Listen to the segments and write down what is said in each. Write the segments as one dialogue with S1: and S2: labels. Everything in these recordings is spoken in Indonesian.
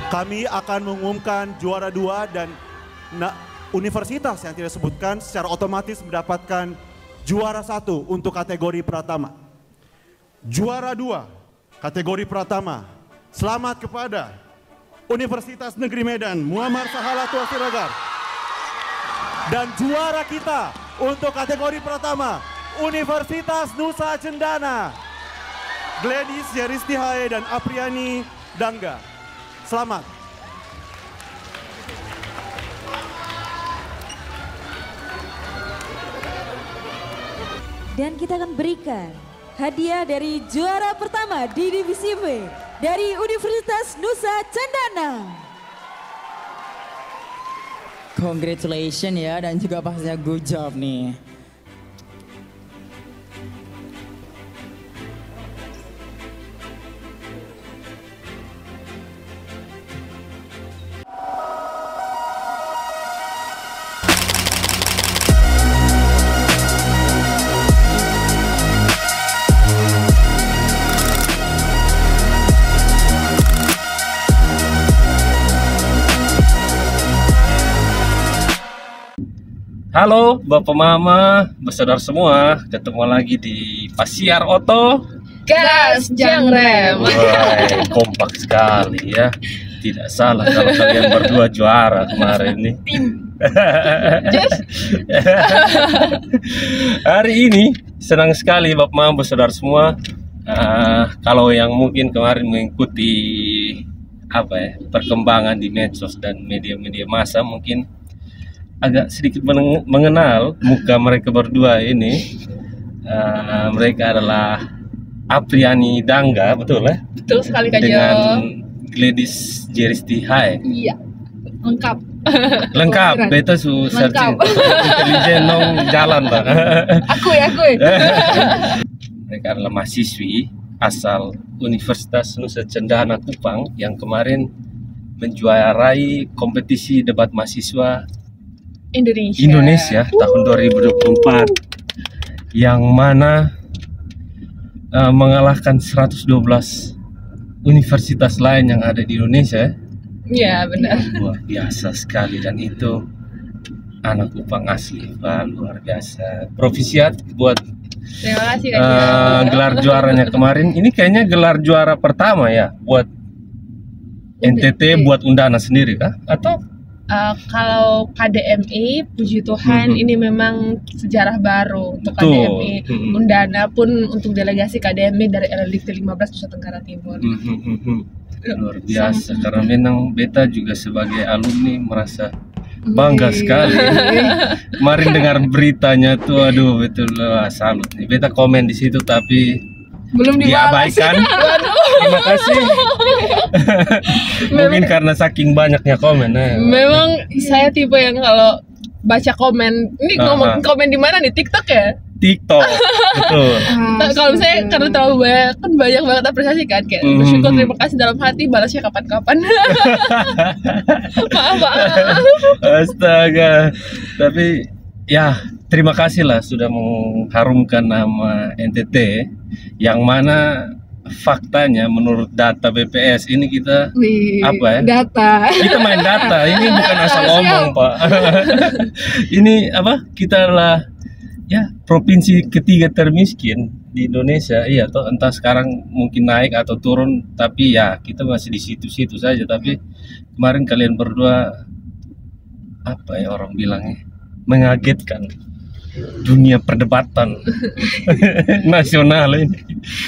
S1: Kami akan mengumumkan juara 2 dan universitas yang tidak disebutkan secara otomatis mendapatkan juara 1 untuk kategori Pratama. Juara 2 kategori Pratama, selamat kepada Universitas Negeri Medan Muammar Sahala Tua Siregar. Dan juara kita untuk kategori Pratama, Universitas Nusa Cendana, Gladys Jeristi Hae dan Apriani Dangga. Selamat.
S2: Dan kita akan berikan hadiah dari juara pertama di divisi B dari Universitas Nusa Cendana.
S3: Congratulations ya, dan juga pastinya good job nih.
S4: Halo Bapak Mama, bersaudara semua, ketemu lagi di Pasiar Oto
S5: Gas Jangrem.
S4: Wah, kompak sekali ya. Tidak salah kalau kalian berdua juara kemarin nih. Hari ini senang sekali Bapak Mama, bersaudara semua. Kalau yang mungkin kemarin mengikuti perkembangan di medsos dan media-media massa, mungkin agak sedikit mengenal muka mereka berdua ini. Mereka adalah Apriani Dangga, betul ya?
S5: Betul sekali Kak Jo.
S4: Dengan Gladys Jeristi Hae.
S5: Iya, lengkap.
S4: Lengkap, beta su searching intelijen nong jalan Pak.
S5: Aku.
S4: Mereka adalah mahasiswi asal Universitas Nusa Cendana Kupang yang kemarin menjuarai kompetisi debat mahasiswa Indonesia tahun 2024 yang mana mengalahkan 112 universitas lain yang ada di Indonesia.
S5: Iya benar.
S4: Luar biasa sekali, dan itu anak Kupang asli Pak, luar biasa. Provisiat buat
S5: Terima kasih Kak Jo.
S4: gelar juaranya kemarin. Ini kayaknya gelar juara pertama ya buat NTT, buat Undana sendiri kah? Atau
S5: kalau KDMI, puji Tuhan ini memang sejarah baru untuk KDMI. Undana pun untuk delegasi KDMI dari LLDIKT 15 Nusa Tenggara Timur.
S4: Luar biasa, karena memang beta juga sebagai alumni merasa bangga sekali. Kemarin dengar beritanya tuh, aduh betul, salut nih. Beta komen di situ tapi
S5: belum
S4: diabaikan. Terima kasih. Mungkin karena saking banyaknya komen.
S5: Memang saya tipe yang kalau baca komen, ini ngomong komen di mana nih? TikTok ya?
S4: TikTok, betul.
S5: Kalau saya karena terlalu banyak, kan banyak banget apresiasi kan, kayak bersyukur, terima kasih dalam hati, balasnya kapan-kapan. maaf.
S4: Astaga. Tapi ya terima kasih lah sudah mengharumkan nama NTT, yang mana faktanya menurut data BPS ini kita
S5: data.
S4: Kita main data, ini bukan asal ngomong Pak. Ini kita adalah ya provinsi ketiga termiskin di Indonesia. Iya, atau entah sekarang mungkin naik atau turun, tapi ya kita masih di situ-situ saja. Tapi kemarin kalian berdua orang bilangnya mengagetkan dunia perdebatan nasional ini.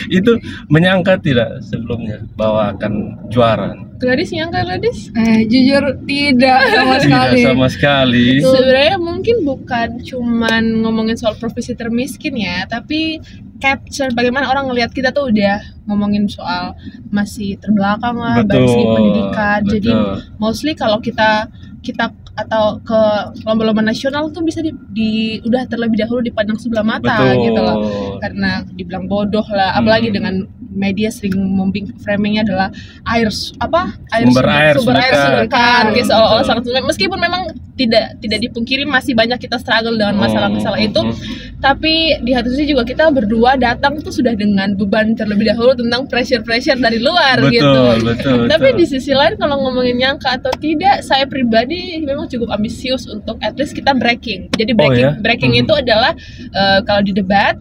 S4: Itu menyangka tidak sebelumnya bahwa akan juara?
S5: Gladys nyangka, Gladys?
S2: Jujur tidak sama sekali.
S4: Tidak sama sekali.
S5: Sebenarnya mungkin bukan cuman ngomongin soal profesi termiskin ya, tapi capture bagaimana orang ngelihat kita tuh udah ngomongin soal masih terbelakang lah dari segi pendidikan. Betul. Jadi mostly kalau kita atau ke lomba-lomba nasional tuh bisa udah terlebih dahulu dipandang sebelah mata.
S4: Betul.
S5: Gitu loh, karena dibilang bodoh lah, apalagi dengan media sering framingnya adalah
S4: sumber air
S5: Sulawesi, kayak seolah-olah sangat sulit. Meskipun memang tidak dipungkiri masih banyak kita struggle dengan masalah-masalah itu, tapi di satu sisi juga kita berdua datang tuh sudah dengan beban terlebih dahulu tentang pressure dari luar.
S4: Betul.
S5: Tapi di sisi lain kalau ngomongin nyangka atau tidak, saya pribadi memang cukup ambisius untuk at least kita breaking. Jadi breaking itu adalah kalau di debat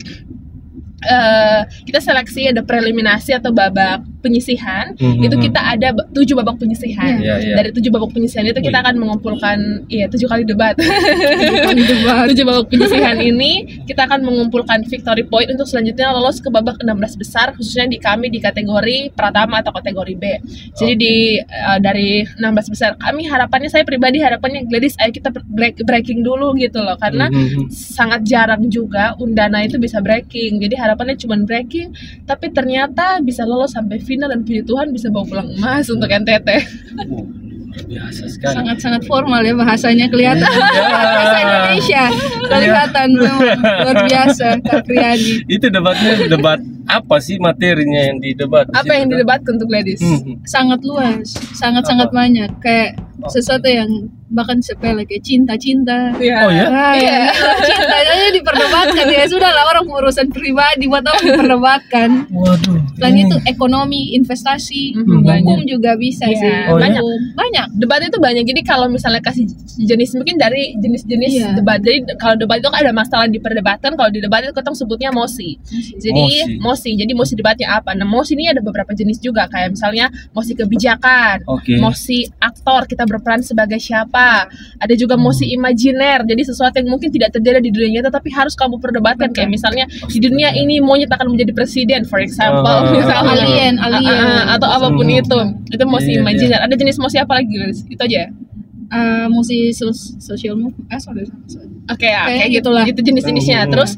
S5: kita seleksi ada preliminasi atau babak penyisihan. Itu kita ada 7 babak penyisihan. Dari 7 babak penyisihan itu kita akan mengumpulkan 7 kali debat. 7 babak penyisihan ini kita akan mengumpulkan victory point untuk selanjutnya lolos ke babak 16 besar, khususnya di kami di kategori Pratama atau kategori B. Jadi dari 16 besar kami saya pribadi harapannya Gladys, ayo kita breaking dulu gitu loh, karena sangat jarang juga Undana itu bisa breaking. Jadi harapannya cuma breaking, tapi ternyata bisa lolos sampai final dan puji Tuhan bisa bawa pulang emas untuk NTT.
S4: Biasa sekali.
S6: Sangat-sangat formal ya bahasanya, kelihatan. Bahasa Indonesia kelihatan memang luar biasa Kak Kriani.
S4: Itu debat apa sih materinya yang didebat?
S5: Apa yang didebatkan untuk Gladys?
S6: Sangat luas, sangat banyak. Kayak sesuatu yang bahkan sepele kayak cinta.
S5: Iya.
S4: Oh ya?
S6: Iya. Cintanya diperdebatkan, ya sudah lah, orang urusan pribadi buat apa diperdebatkan.
S4: Waduh.
S6: Selain itu ekonomi, investasi, hukum juga bisa sih. Banyak.
S5: Debat itu banyak. Jadi kalau misalnya kasih jenis, mungkin dari jenis-jenis debat. Jadi kalau debat itu kan ada masalah diperdebatkan. Kalau di debat itu kita sebutnya mosi. Jadi mosi. Jadi mosi debatnya apa? Nah, mosi ini ada beberapa jenis juga. Kayak misalnya mosi kebijakan, mosi aktor, kita berperan sebagai siapa. Ada juga mosi imajiner. Jadi sesuatu yang mungkin tidak terjadi di dunia nyata tapi harus kamu perdebatkan. Kayak misalnya di dunia ini monyet akan menjadi presiden, for example.
S6: Alien
S5: atau apapun itu mosi imajiner. Ada jenis mosi apa lagi guys? Itu aja.
S6: Mosi social movement.
S5: Kayak gitulah. Gitu jenis-jenisnya. Terus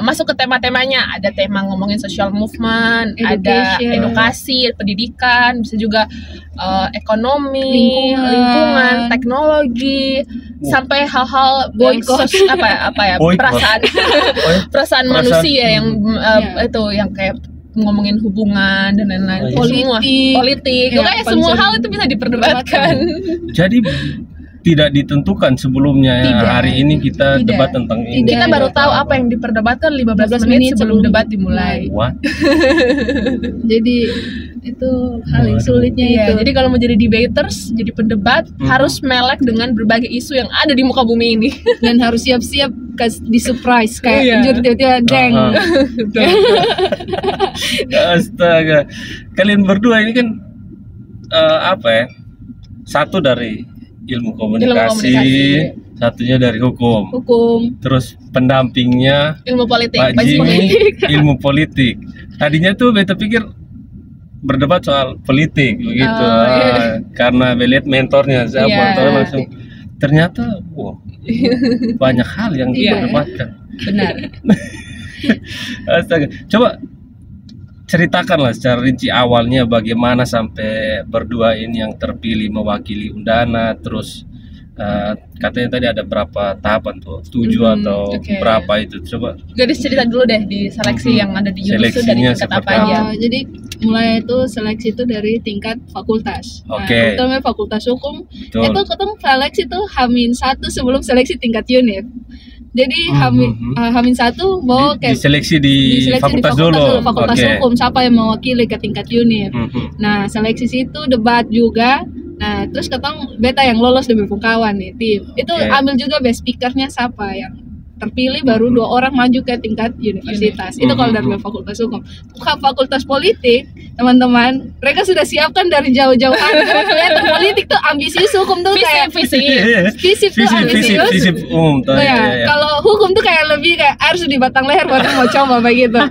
S5: masuk ke tema-temanya. Ada tema ngomongin social movement, ada edukasi, pendidikan, bisa juga ekonomi, lingkungan, teknologi, sampai hal-hal perasaan manusia yang itu yang kayak ngomongin hubungan dan lain-lain, politik, kayak semua hal itu bisa diperdebatkan.
S4: Jadi tidak ditentukan sebelumnya hari ini kita debat tentang ini.
S5: Kita baru tahu apa yang diperdebatkan 15 menit sebelum debat dimulai.
S6: Jadi itu hal yang sulitnya itu.
S5: Jadi kalau mau jadi debaters, jadi pendebat, harus melek dengan berbagai isu yang ada di muka bumi ini. Dan harus siap-siap
S6: di surprise kayak tiba-tiba deng.
S4: Astaga. Kalian berdua ini kan satu dari ilmu komunikasi, satunya dari hukum. Terus pendampingnya
S5: ilmu politik.
S4: Pak Jimmy ilmu politik. Tadinya tuh beta pikir berdebat soal politik begitu. Karena lihat mentornya siapa, langsung ternyata banyak hal yang diperdebatkan.
S5: Benar.
S4: Astaga. Coba ceritakanlah secara rinci awalnya bagaimana sampai berdua ini yang terpilih mewakili Undana. Terus katanya tadi ada berapa tahapan tuh? 7 atau berapa itu? Coba
S5: Gadis cerita dulu deh di seleksi yang ada di UNIS itu dari tingkat apa aja.
S6: Jadi mulai itu seleksi itu dari tingkat fakultas. Terutama fakultas hukum. Itu ketemu seleksi itu H-1 sebelum seleksi tingkat UNIF. Jadi H-1 mau kayak
S4: diseleksi di fakultas dulu.
S6: Fakultas hukum, siapa yang mewakili ke tingkat UNIF. Nah, seleksi situ debat juga. Nah, terus ketemu beta yang lolos dari kawan nih tim. Itu ambil juga best speakernya siapa yang terpilih, baru 2 orang maju ke tingkat universitas. Itu kalau dari fakultas hukum. Fakultas politik, teman-teman, mereka sudah siapkan dari jauh-jauh hari. Kelihatan politik tuh ambisius, hukum tuh kayak
S5: visi
S6: tuh ambisius.
S4: Visi umum tuh.
S6: Kalau hukum tuh kayak lebih kayak harus di batang leher baru mau coba begitu.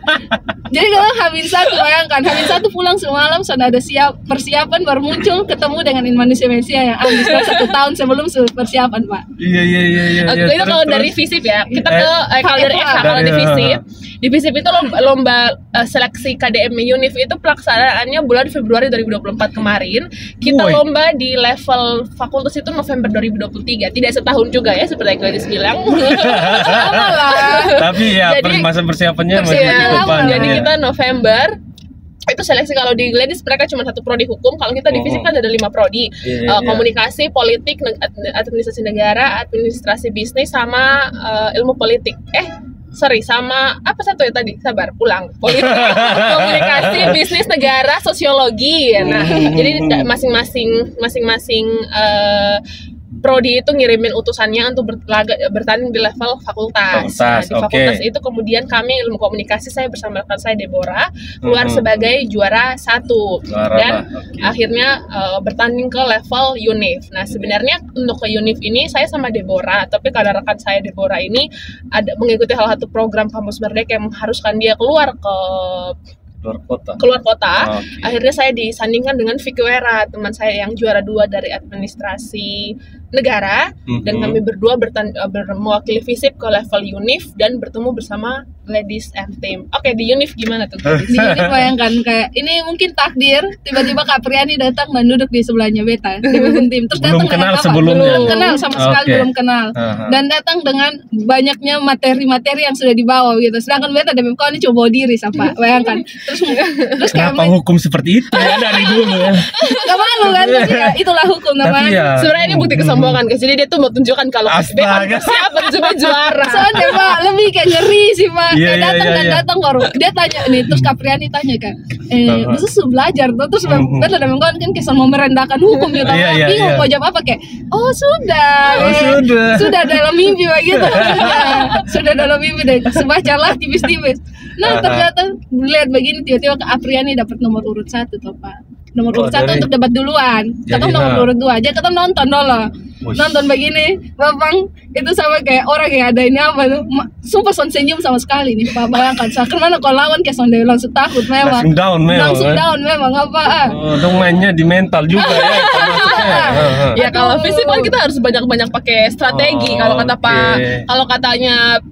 S6: Jadi kalau H-1 bayangkan, H-1 pulang semalam sudah ada persiapan baru muncul ketemu dengan Indonesia yang habis 1 tahun sebelum persiapan Pak.
S4: Iya.
S5: Itu kalau dari FISIP ya. Kita kalau dari FH, kalau di FISIP. Di FISIP itu lomba seleksi KDM UNIF itu pelaksanaannya bulan Februari 2024 kemarin. Kita lomba di level fakultas itu November 2023. Tidak setahun juga ya seperti yang Gladys bilang.
S4: Tapi ya masa persiapannya masih cukup panjang.
S5: Jadi kita November itu seleksi. Kalau di Gladys mereka cuma 1 prodi hukum, kalau kita di FISIP kan ada 5 prodi. Komunikasi, politik, administrasi negara, administrasi bisnis, sama ilmu politik. Sama apa satu ya tadi? Sabar, ulang. Politik, komunikasi, bisnis negara, sosiologi. Nah, jadi masing-masing prodi itu ngirimin utusannya untuk bertanding di level fakultas. Nah, di fakultas itu kemudian kami ilmu komunikasi, saya bersama rekan saya Deborah keluar sebagai juara 1 dan akhirnya bertanding ke level UNIF. Nah, sebenarnya untuk ke UNIF ini saya sama Deborah, tapi karena rekan saya Deborah ini ada mengikuti salah satu program Kampus Merdeka yang mengharuskan dia keluar kota. Akhirnya saya disandingkan dengan Vicky Wera, teman saya yang juara 2 dari administrasi negara, dan kami berdua mewakili FISIP ke level UNIF dan bertemu bersama Gladys and Tim. Oke, di UNIF gimana tuh?
S6: Di UNIF bayangkan kayak ini mungkin takdir, tiba-tiba Kak Priani datang dan duduk di sebelahnya Beta di tim. Terus
S4: belum kenal sebelumnya.
S6: Belum kenal sama sekali, belum kenal. Dan datang dengan banyaknya materi-materi yang sudah dibawa gitu. Sedangkan Beta dan kau ini coba diri sama, bayangkan. Terus
S4: kenapa hukum seperti itu ya dari dulu ya?
S6: Gak malu kan? Ya, itulah hukum namanya.
S5: Sebenarnya ini bukti kesombongan guys. Jadi dia tuh mau tunjukkan kalau Beta siapa coba juara.
S6: Soalnya Pak lebih kayak ngeri sih Pak. Datang baru dia tanya nih, terus Kapriani tanya kan terus belajar tuh, terus Beta dan kawan kan kesan mau merendahkan hukum gitu, bingung mau jawab apa kayak sudah dalam mimpi begitu. sudah dalam mimpi deh, sebacalah tipis-tipis. Nah ternyata lihat begini, tiba-tiba Kak Apriani dapat nomor urut 1 tuh Pak. Nomor urut 1 untuk debat duluan. Kita nomor urut 2 aja, kita nonton dulu. Nonton begini, Bang, itu sama kayak orang yang ada ini apa tuh. Sumpah senyum sama sekali nih Pak, bayangkan. Karena kalau lawan kayak Sonde langsung takut memang. Langsung down memang apa.
S4: Dong mainnya di mental juga ya.
S5: Ya kalau FISIP kan kita harus banyak-banyak pakai strategi. Kalau kata kalau katanya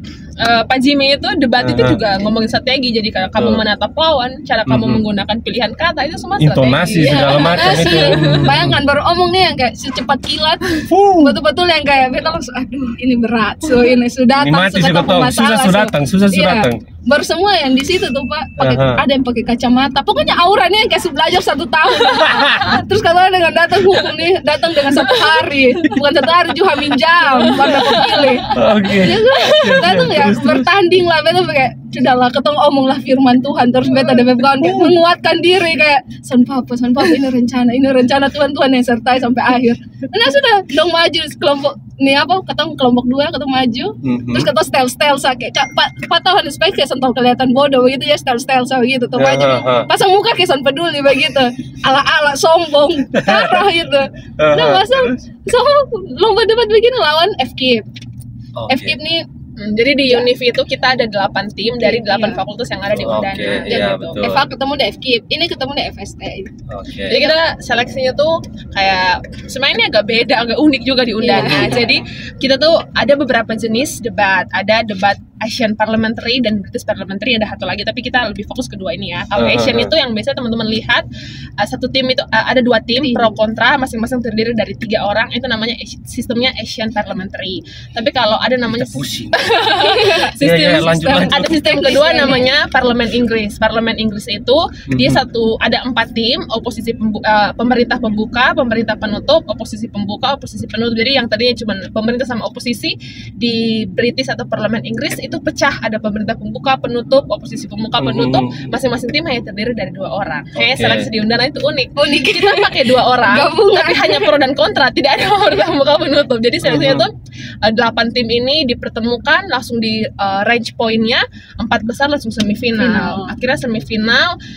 S5: Pak Jimmy itu debat itu juga ngomongin strategi. Jadi kayak kamu menatap lawan, cara kamu menggunakan pilihan kata itu semua strategi.
S4: Intonasi segala macam itu.
S6: Bayangkan baru omongnya yang kayak secepat kilat. Betul-betul yang kayak Beta langsung aduh ini berat. Ini sudah datang
S4: susah datang.
S6: Baru semua yang di situ tuh Pak, ada yang pakai kacamata. Pokoknya auranya yang kayak belajar 1 tahun. Terus kalau dengan datang hukum nih, datang dengan 1 hari, bukan 1 hari juga jam, pada pilih. Datang ya bertanding lah, Beta kayak sudahlah ketemu omonglah firman Tuhan, terus Beta dan kawan kayak menguatkan diri kayak son papa ini rencana Tuhan yang sertai sampai akhir. Nah sudah dong maju kelompok nih ketemu kelompok 2 ketemu maju, terus ketemu style kayak patahan supaya kayak tahu kelihatan bodoh begitu ya, style gitu tuh maju pasang muka kayak son peduli begitu, ala sombong parah gitu. Nah masa lomba debat begini lawan FKIP. FKIP nih.
S5: Jadi di UNIF itu kita ada 8 tim dari 8 fakultas yang ada di Undana.
S6: Eva ketemu di FKIP, ini ketemu di FST.
S5: Jadi kita seleksinya tuh kayak sebenarnya agak beda, agak unik juga di Undana. Jadi kita tuh ada beberapa jenis debat. Ada debat Asian Parliamentary dan British Parliamentary, ada satu lagi tapi kita lebih fokus kedua ini ya. Kalau Asian itu yang biasa teman-teman lihat satu tim itu ada 2 tim pro kontra, masing-masing terdiri dari 3 orang, itu namanya sistemnya Asian Parliamentary. Tapi kalau ada namanya ada sistem kedua namanya Parlemen Inggris. Parlemen Inggris itu dia ada 4 tim, oposisi pemerintah pembuka, pemerintah penutup, oposisi pembuka, oposisi penutup. Jadi yang tadinya cuma pemerintah sama oposisi, di British atau Parlemen Inggris itu pecah, ada pemerintah pembuka, penutup, oposisi pembuka, penutup. Masing-masing tim hanya terdiri dari 2 orang. Seleksi di Undana itu unik. Kita pakai 2 orang, tapi hanya pro dan kontra, tidak ada pemerintah pembuka, penutup. Jadi seleksinya tuh 8 tim ini dipertemukan langsung di range poinnya 4 besar langsung semifinal. Akhirnya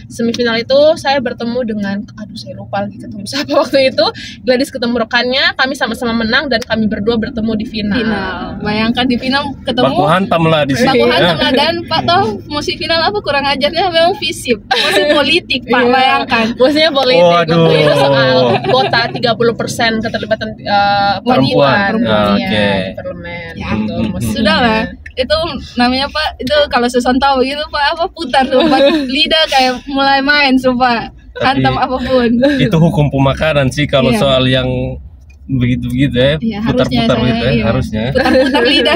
S5: semifinal itu saya bertemu dengan saya lupa lagi ketemu siapa waktu itu. Gladys ketemu rekannya, kami sama-sama menang dan kami berdua bertemu di final.
S6: Bayangkan di final ketemu
S4: baku hantam lah di sini.
S6: Baku hantam lah, dan Pak toh musim final apa kurang ajarnya memang fisip. Musim politik Pak, bayangkan.
S5: Musimnya politik. Itu soal kuota 30% keterlibatan
S4: perempuan.
S5: Di parlemen.
S6: Ya, sudah lah. Itu namanya Pak, itu kalau Susan tahu gitu Pak, apa putar tuh Pak, lidah kayak mulai main sumpah, hantam apapun.
S4: Itu hukum pemakaran sih kalau soal yang begitu ya, putar-putar gitu ya, harusnya
S6: putar-putar lidah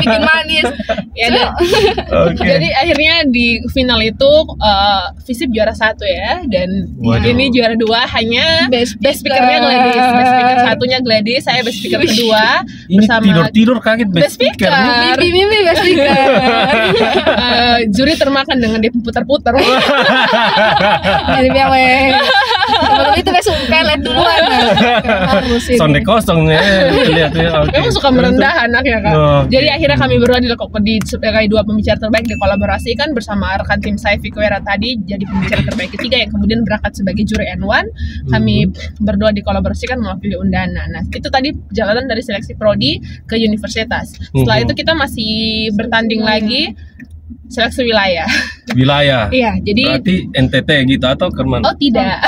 S6: bikin manis
S5: ya. Jadi akhirnya di final itu Visip juara 1 ya, dan ini juara 2 hanya best speaker-nya Gladys. Best speaker satunya Gladys, saya best speaker kedua.
S4: Ini tidur kaget best speaker.
S6: Mimpi best speaker.
S5: Juri termakan dengan dia putar-putar.
S6: Jadi biar sebelum itu besok pelet duluan.
S4: Sonde kosong lihat ya.
S5: Memang suka merendah anaknya Kak. Jadi akhirnya kami berdua sebagai 2 pembicara terbaik dikolaborasikan bersama rekan tim saya Vico Era tadi jadi pembicara terbaik ketiga yang kemudian berangkat sebagai juri N1. Kami berdua dikolaborasikan mewakili Undana. Nah, itu tadi perjalanan dari seleksi prodi ke universitas. Setelah itu kita masih bertanding lagi seleksi wilayah. Iya, jadi
S4: berarti NTT gitu atau kemana?
S5: Oh tidak.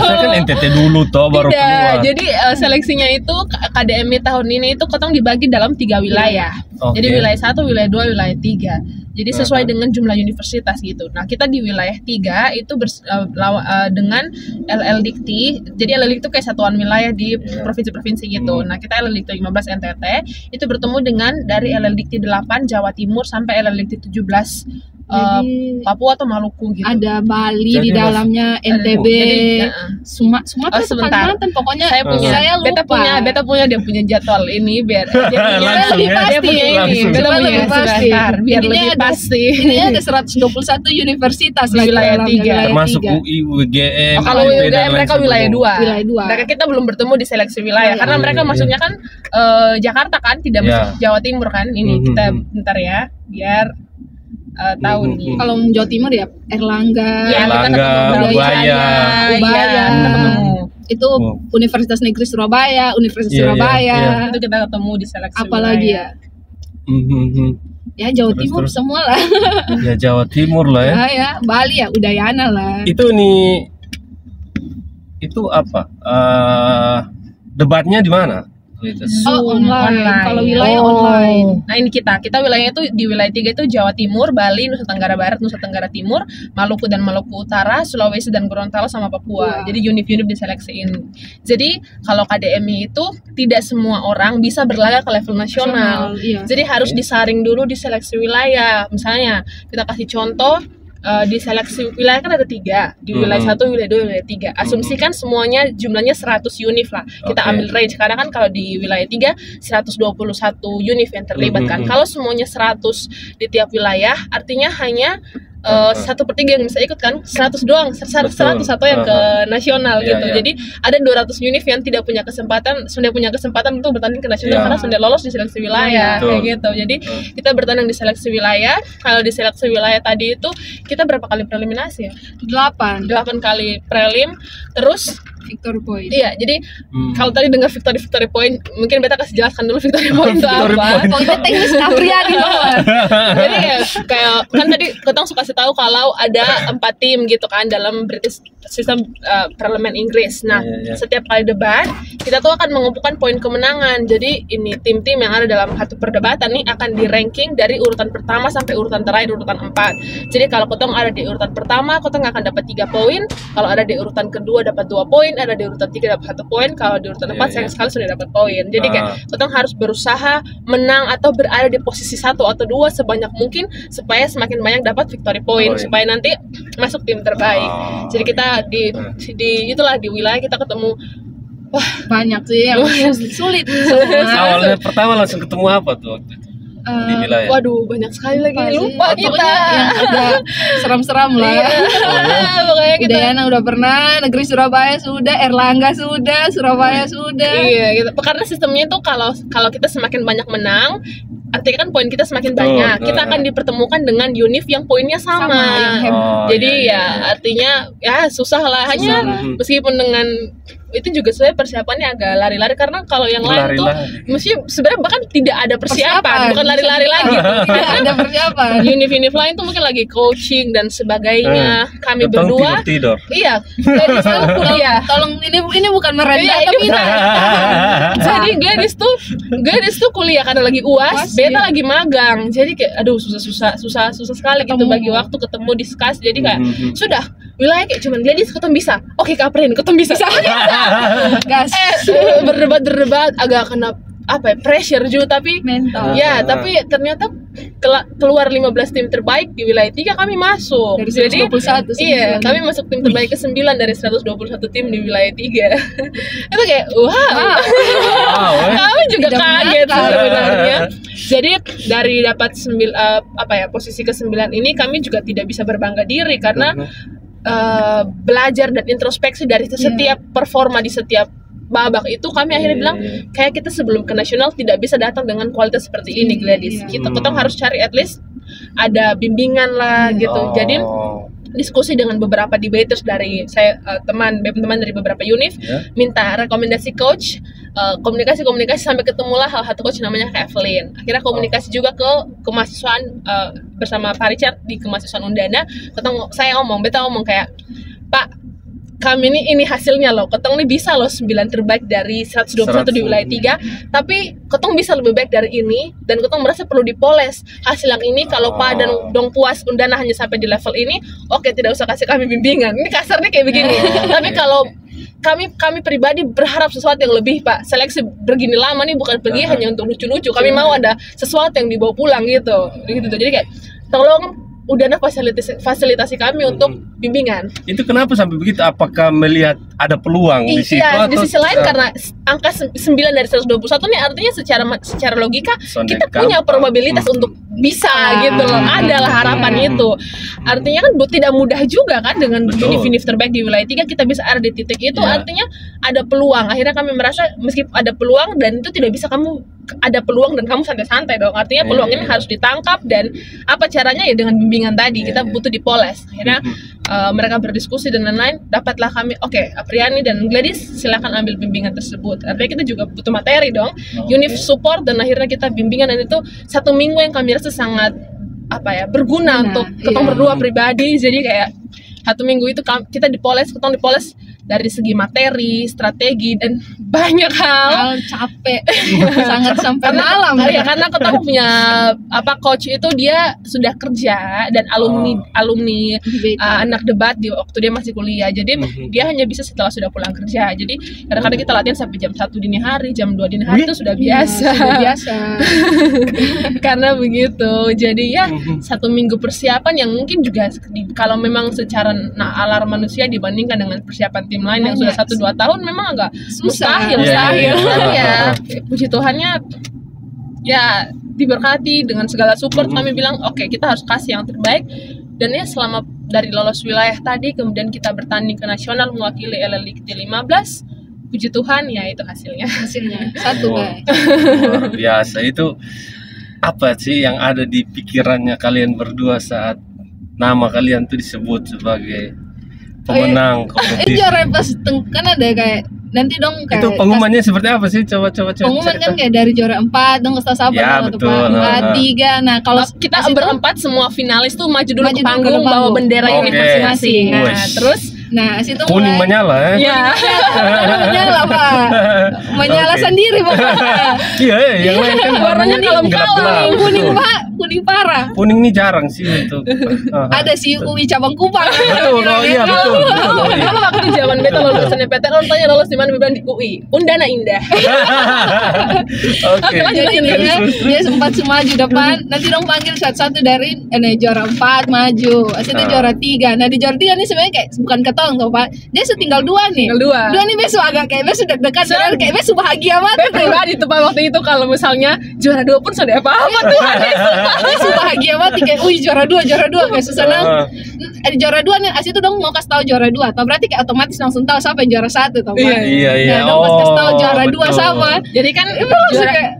S4: Saya kan NTT dulu toh baru keluar.
S5: Jadi seleksinya itu KDMI tahun ini itu ketong dibagi dalam 3 wilayah. Jadi wilayah 1, wilayah 2, wilayah 3. Jadi sesuai dengan jumlah universitas gitu. Nah, kita di wilayah 3 itu dengan LL Dikti. Jadi LL Dikti itu kayak satuan wilayah di provinsi-provinsi gitu. Nah, kita LL Dikti 15 NTT itu bertemu dengan dari LL Dikti 8 Jawa Timur sampai LL Dikti 17 Papua atau Maluku gitu.
S6: Ada Bali di dalamnya, NTB, Sumatera atau Kalimantan, pokoknya saya lupa.
S5: Beta punya dia punya jadwal ini biar
S6: lebih pasti.
S5: Lebih pasti.
S6: Ini ada 121 universitas
S5: di wilayah 3
S4: termasuk UI, UGM.
S5: Kalau UGM mereka wilayah 2. Mereka kita belum bertemu di seleksi wilayah karena mereka masuknya kan Jakarta kan, tidak masuk Jawa Timur kan. Ini kita bentar ya biar tahu nih.
S6: Kalau Jawa Timur ya Erlangga,
S4: Ubaya.
S6: Itu Universitas Negeri Surabaya, Universitas Surabaya.
S5: Itu kita ketemu di seleksi.
S6: Apalagi
S5: wilayah.
S6: Ya Jawa Timur semua lah.
S4: Ya Jawa Timur lah ya.
S6: Ya Bali ya Udayana lah.
S4: Itu apa? Debatnya di mana?
S6: Online. Kalau wilayah online.
S5: Nah, ini kita wilayahnya itu di wilayah 3 itu Jawa Timur, Bali, Nusa Tenggara Barat, Nusa Tenggara Timur, Maluku dan Maluku Utara, Sulawesi dan Gorontalo sama Papua. Jadi unit-unit diseleksiin. Jadi kalau KDMI itu tidak semua orang bisa berlaga ke level nasional. Jadi harus disaring dulu di seleksi wilayah. Misalnya kita kasih contoh, di seleksi wilayah kan ada 3, di wilayah 1, wilayah 2, wilayah 3. Asumsikan semuanya jumlahnya 100 unit lah. Kita ambil range karena kan kalau di wilayah 3 121 unit yang terlibat kan. Kalau semuanya 100 di tiap wilayah, artinya hanya 1/3 yang bisa ikut kan, 100 doang, 101 yang ke nasional gitu. Jadi ada 200 unit yang tidak punya kesempatan, sudah punya kesempatan untuk bertanding ke nasional karena sudah lolos di seleksi wilayah kayak gitu. Jadi kita bertanding di seleksi wilayah. Kalau di seleksi wilayah tadi itu kita berapa kali preliminasi ya? 8 kali prelim, terus
S6: victory point.
S5: Iya, jadi kalau tadi dengar victory point, mungkin beta kasih jelaskan dulu victory point itu apa.
S6: Pokoknya teknis Apriyadi banget.
S5: Jadi kayak kan tadi ketong suka kasih tahu kalau ada 4 tim gitu kan dalam British sistem parlemen Inggris. Nah, setiap kali debat kita tuh akan mengumpulkan poin kemenangan. Jadi ini tim-tim yang ada dalam satu perdebatan nih akan di ranking dari urutan pertama sampai urutan terakhir, urutan 4. Jadi kalau ketong ada di urutan pertama, ketong akan dapat 3 poin. Kalau ada di urutan kedua dapat 2 poin, ada di urutan 3 dapat 1 poin. Kalau di urutan 4 sayang sekali sudah dapat poin. Jadi kayak ketong harus berusaha menang atau berada di posisi 1 atau 2 sebanyak mungkin supaya semakin banyak dapat victory point supaya nanti masuk tim terbaik. Jadi kita di itulah di wilayah kita ketemu
S6: banyak sih yang sulit.
S4: Awalnya pertama langsung ketemu apa tuh waktu itu? di wilayah?
S5: Waduh, banyak sekali lagi. Lupa kita.
S6: Yang agak seram-seram lah.
S5: Pokoknya kita.
S6: Udayana udah pernah, Negeri Surabaya sudah, Erlangga sudah, Surabaya sudah.
S5: Iya, gitu. Karena sistemnya tuh kalau kita semakin banyak menang, artinya kan poin kita semakin banyak. Kita akan dipertemukan dengan univ yang poinnya sama. Jadi ya artinya ya susah lah. Hanya meskipun dengan itu juga sebenarnya persiapannya agak lari-lari karena kalau yang lain tuh mesti sebenarnya bahkan tidak ada persiapan. Bukan lari-lari lagi.
S6: Tidak ada persiapan.
S5: Univ lain tuh mungkin lagi coaching dan sebagainya. Kami berdua
S4: tidur.
S5: Iya, Gladys tuh kuliah.
S6: Tolong ini bukan merendah tapi
S5: jadi Gladys tuh kuliah karena lagi UAS, Beta lagi magang. Jadi kayak aduh susah sekali gitu bagi waktu ketemu discuss. Jadi kayak sudah wilayah kayak cuman Gladys ketemu bisa. Oke, Kapren ketemu bisa.
S6: gas.
S5: Berdebat agak kena pressure juga tapi
S6: mental.
S5: Ya, tapi ternyata keluar 15 tim terbaik di wilayah 3 kami masuk.
S6: Dari 121.
S5: Iya, kami masuk tim terbaik ke-9 dari 121 tim di wilayah 3. Itu kayak wow. Kami juga kaget sebenarnya. Jadi dari dapat posisi ke-9 ini kami juga tidak bisa berbangga diri karena belajar dan introspeksi dari setiap performa di setiap babak itu kami akhirnya bilang kayak kita sebelum ke nasional tidak bisa datang dengan kualitas seperti ini Gladys. Kita harus cari at least ada bimbingan lah gitu. Jadi diskusi dengan beberapa debaters dari saya teman dari beberapa univ minta rekomendasi coach, komunikasi sampai ketemulah satu coach namanya Evelyn. Akhirnya komunikasi juga ke kemahasiswaan bersama Pak Richard di kemahasiswaan Undana. Saya beta ngomong kayak, Pak, kami ini hasilnya loh, ketong ini bisa loh 9 terbaik dari 121 di wilayah 3, tapi ketong bisa lebih baik dari ini dan ketong merasa perlu dipoles hasil yang ini. Kalau Pak dan dong puas Undana hanya sampai di level ini, oke, tidak usah kasih kami bimbingan. Ini kasarnya kayak begini. Tapi kalau kami pribadi berharap sesuatu yang lebih, Pak. Seleksi begini lama nih bukan pergi hanya untuk lucu-lucu. Kami mau ada sesuatu yang dibawa pulang gitu. Jadi kayak tolong Undana fasilitasi kami untuk bimbingan.
S4: Itu kenapa sampai begitu? Apakah melihat ada peluang di situ?
S5: Iya, di sisi lain karena angka 9 dari 121 ini artinya secara logika kita punya probabilitas untuk bisa gitu loh. Adalah harapan itu. Artinya kan tidak mudah juga kan dengan univ terbaik di wilayah 3 kita bisa ada di titik itu. Artinya ada peluang. Akhirnya kami merasa meskipun ada peluang dan itu tidak bisa kamu ada peluang dan kamu santai-santai dong. Artinya peluang ini harus ditangkap dan apa caranya ya dengan bimbingan tadi. Kita butuh dipoles. Akhirnya mereka berdiskusi dan lain-lain. Dapatlah kami, Apriani dan Gladys silakan ambil bimbingan tersebut. Artinya kita juga butuh materi dong. Univ support dan akhirnya kita bimbingan dan itu 1 minggu yang kami rasa sangat berguna untuk ketong berdua pribadi. Jadi kayak 1 minggu itu kita ketong dipoles dari segi materi, strategi dan banyak hal.
S6: Capek sangat sampai malam
S5: ya karena ketemu punya coach itu dia sudah kerja dan alumni anak debat di waktu dia masih kuliah. Jadi dia hanya bisa setelah sudah pulang kerja. Jadi kadang-kadang kita latihan sampai jam 1 dini hari, jam 2 dini hari itu sudah biasa. Karena begitu. Jadi ya 1 minggu persiapan yang mungkin juga kalau memang secara alar manusia dibandingkan dengan persiapan tim lain yang sudah 1-2 tahun memang agak mustahil. Ya, puji Tuhannya ya diberkati dengan segala support. Kami bilang kita harus kasih yang terbaik dan ya selama dari lolos wilayah tadi kemudian kita bertanding ke nasional mewakili LLI 15. Puji Tuhan ya itu hasilnya
S6: 1 guys.
S4: Luar biasa. Itu apa sih yang ada di pikirannya kalian berdua saat nama kalian tuh disebut sebagai pemenang kompetisi?
S6: Juara pas kan ada kayak nanti dong kayak
S4: itu pengumumannya seperti apa sih? Coba
S6: pengumuman kan kayak dari juara 4 dong ke sabar
S4: ya,
S6: atau 4, 3. Nah, kalau
S5: kita berempat semua finalis tuh maju dulu ke panggung bawa bendera univ masing-masing. Nah, terus
S6: situ
S4: kuning menyala
S5: ya.
S6: Menyala Pak. Menyala sendiri Pak.
S4: Iya, yang lain kan
S5: warnanya kalem-kalem.
S6: Kuning parah.
S4: Kuning nih jarang sih untuk.
S6: Ada si UI cabang Kupang.
S4: Betul, betul.
S5: Kalau waktu di zaman beta lulus SNMPTN, orang tanya lulus di mana, bilang di UI. Undana Indah.
S4: Oke.
S6: Dia sempat maju depan. Nanti dong panggil satu-satu dari juara 4 maju. Asalnya juara 3. Nah, di juara 3 nih sebenarnya kayak bukan nonton tuh Pak. Dia tinggal 2 nih.
S5: Tinggal 2.
S6: 2 nih besok agak kayak besok dekat kayak besok bahagia banget.
S5: Pribadi tuh Pak waktu itu kalau misalnya juara 2 pun sudah apa-apa tuh.
S6: Besok bahagia banget kayak juara 2 kayak Susana. Juara 2 nih Asyik tuh dong mau kasih tahu juara 2. Atau berarti kayak otomatis langsung tahu siapa yang juara 1 tuh Pak.
S4: Iya.
S6: Dong pas kasih tahu juara 2 sama.
S5: Jadi kan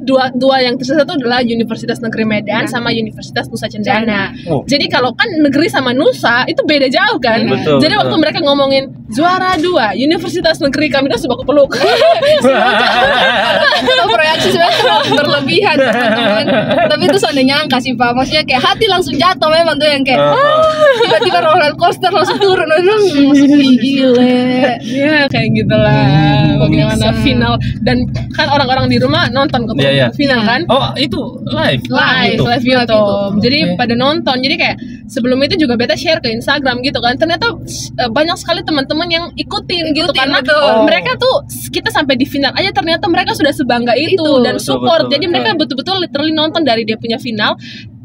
S5: juara dua yang tersisa itu adalah Universitas Negeri Medan sama Universitas Nusa Cendana. Jadi kalau kan negeri sama Nusa itu beda jauh kan. Jadi waktu mereka ngomongin juara 2 Universitas Negeri kami tuh suka peluk.
S6: Proyeksi sebenarnya berlebihan teman-teman. Tapi itu soalnya nyangka sih Pak. Maksudnya kayak hati langsung jatuh memang tuh yang kayak tiba-tiba roller coaster langsung turun. Gile.
S5: Ya kayak gitulah. Bagaimana final dan kan orang-orang di rumah nonton final kan.
S4: Oh itu live
S5: YouTube. Jadi pada nonton. Jadi kayak sebelum itu juga beta share ke Instagram gitu kan. Ternyata banyak sekali teman-teman yang ikutin gitu karena mereka tuh kita sampai di final aja ternyata mereka sudah sebangga itu dan support. Jadi mereka betul-betul literally nonton dari dia punya final.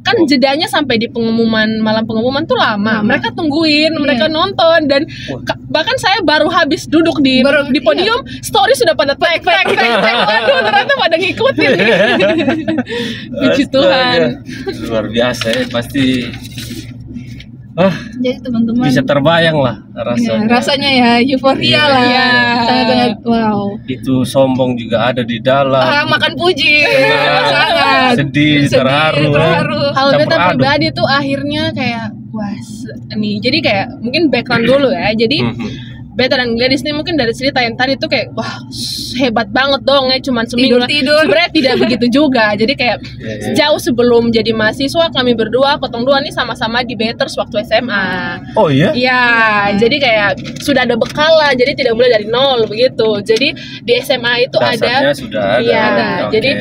S5: Kan jedanya sampai di malam pengumuman tuh lama. Mereka tungguin, mereka nonton dan bahkan saya baru habis duduk di podium, story sudah pada tag. Waduh, ternyata pada ngikutin. Puji Tuhan.
S4: Luar biasa ya, pasti.
S6: Jadi teman-teman
S4: bisa terbayang lah rasanya.
S6: Rasanya ya euforia lah. Sangat wow.
S4: Itu sombong juga ada di dalam.
S6: Makan puji. Sangat
S4: sedih, terharu.
S5: Kalau beta pribadi tuh akhirnya kayak wah nih. Jadi kayak mungkin background dulu ya. Jadi Beta dan Gladys ini mungkin dari cerita yang tadi tuh kayak wah hebat banget dong ya cuman seminggu
S6: tidur.
S5: Sebenarnya tidak begitu juga. Jadi kayak jauh sebelum jadi mahasiswa kami berdua ketemu dua nih sama-sama di Betters waktu SMA.
S4: Oh iya?
S5: Iya, jadi kayak sudah ada bekal lah. Jadi tidak mulai dari nol begitu. Jadi di SMA itu
S4: dasarnya sudah ada.
S5: Iya, jadi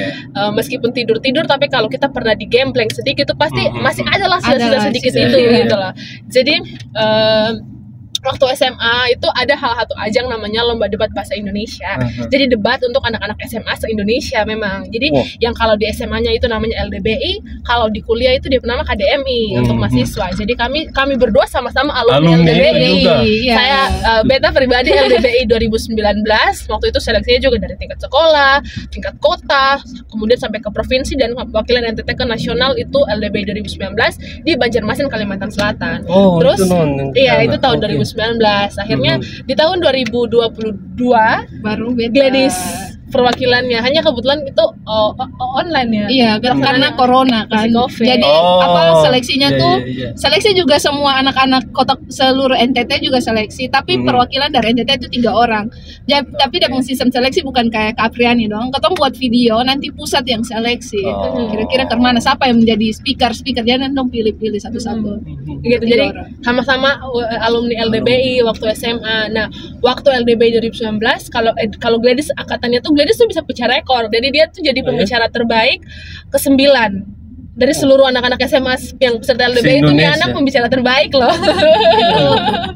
S5: meskipun tidur-tidur tapi kalau kita pernah di gempleng sedikit itu pasti masih ada lah sisa-sisa sedikit itu gitu lah. Jadi waktu SMA itu ada hal satu ajang namanya lomba debat bahasa Indonesia. Jadi debat untuk anak-anak SMA se-Indonesia memang. Jadi yang kalau di SMA-nya itu namanya LDBI, kalau di kuliah itu dia bernama KDMI untuk mahasiswa. Jadi kami berdua sama-sama alumni LDBI. Saya Beta pribadi LDBI 2019. Waktu itu seleksinya juga dari tingkat sekolah, tingkat kota, kemudian sampai ke provinsi dan wakilan NTT ke nasional itu LDBI 2019 di Banjarmasin, Kalimantan Selatan. Terus itu tahun 2019. Akhirnya di tahun 2022
S6: baru
S5: Gladys perwakilannya, hanya kebetulan itu online ya.
S6: Iya, karena corona kan. Jadi seleksinya seleksi juga semua anak-anak kota seluruh NTT juga seleksi, tapi perwakilan dari NTT itu 3 orang. Tapi dengan sistem seleksi bukan kayak Kapriani dong. Ketemu buat video, nanti pusat yang seleksi. Kira-kira kemana siapa yang menjadi speaker jangan dong pilih-pilih satu-satu.
S5: Gitu. Jadi sama-sama alumni LDBI waktu SMA. Nah, waktu LDBI 2019 kalau Gladys angkatannya tuh Gladys tuh bisa pecah rekor. Jadi dia tuh jadi pembicara terbaik ke-9 dari seluruh anak-anak SMA yang peserta LDBI itu dia anak pembicara terbaik loh.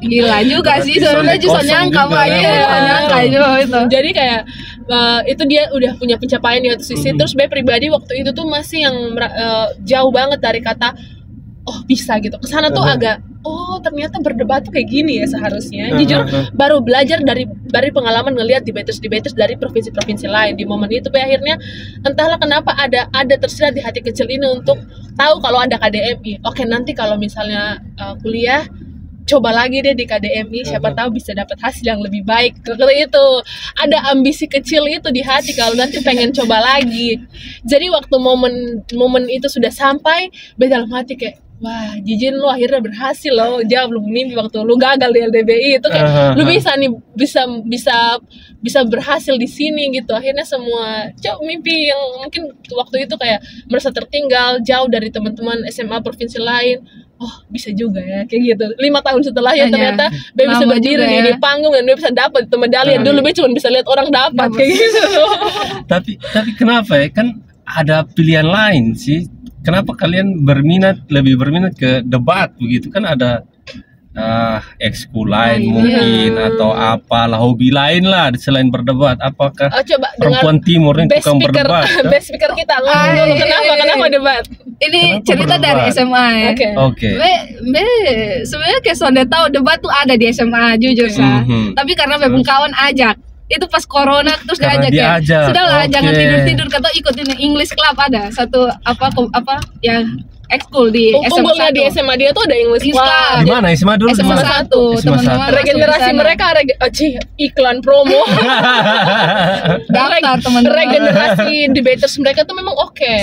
S6: Gila juga sih sebenarnya justru nyangka nyangka itu.
S5: Jadi kayak itu dia udah punya pencapaian di satu sisi. Terus Bea pribadi waktu itu tuh masih yang jauh banget dari kata bisa gitu. Kesana tuh agak ternyata berdebat tuh kayak gini ya seharusnya. Jujur baru belajar dari pengalaman ngelihat di Betters dari provinsi-provinsi lain. Di momen itu akhirnya entahlah kenapa ada tersirat di hati kecil ini untuk tahu kalau ada KDMI. Oke, nanti kalau misalnya kuliah coba lagi deh di KDMI, siapa tahu bisa dapat hasil yang lebih baik. Seperti itu. Ada ambisi kecil itu di hati kalau nanti pengen coba lagi. Jadi waktu momen itu sudah sampai, dalam hati kayak wah, Jijin lu akhirnya berhasil loh. Jauh belum mimpi waktu lu gagal di LDBI itu kayak lu bisa berhasil di sini gitu. Akhirnya semua mimpi yang mungkin waktu itu kayak merasa tertinggal jauh dari teman-teman SMA provinsi lain. Bisa juga ya kayak gitu. 5 tahun setelah ternyata Bea bisa berdiri di panggung dan Bea bisa dapat medali. Dulu Bea cuma bisa lihat orang dapat kayak gitu.
S4: Tapi kenapa ya? Kan ada pilihan lain sih. Kenapa kalian lebih berminat ke debat begitu? Kan ada ekskul lain mungkin atau apalah hobi lain lah selain berdebat. Apakah
S5: coba
S4: perempuan timur ini tukang berdebat?
S5: Best speaker kita ngomong dulu kenapa debat?
S6: Ini cerita dari SMA ya.
S5: Oke.
S6: Sebenarnya kayak sonde tahu debat tuh ada di SMA jujur tapi karena memang kawan ajak. Itu pas corona terus diajak ya. Sudahlah jangan tidur-tidur, kata ikutin English Club ada satu apa ya ekskul di SMA 1.
S5: Di SMA dia tuh ada English Club.
S4: Di mana SMA dulu?
S6: SMA 1. Teman-teman
S5: regenerasi mereka iklan promo.
S6: Daftar teman-teman.
S5: Regenerasi debaters mereka tuh memang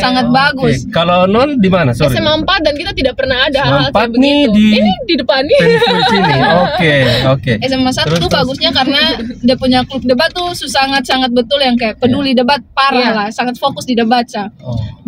S6: sangat bagus.
S4: Kalau non di mana? Sorry.
S5: SMA 4 dan kita tidak pernah ada hal kayak
S4: nih
S5: begitu. Ini di depan nih.
S4: Oke.
S6: SMA 1 tuh bagusnya karena dia punya klub debat tuh sangat betul yang kayak peduli debat parah lah, sangat fokus di debat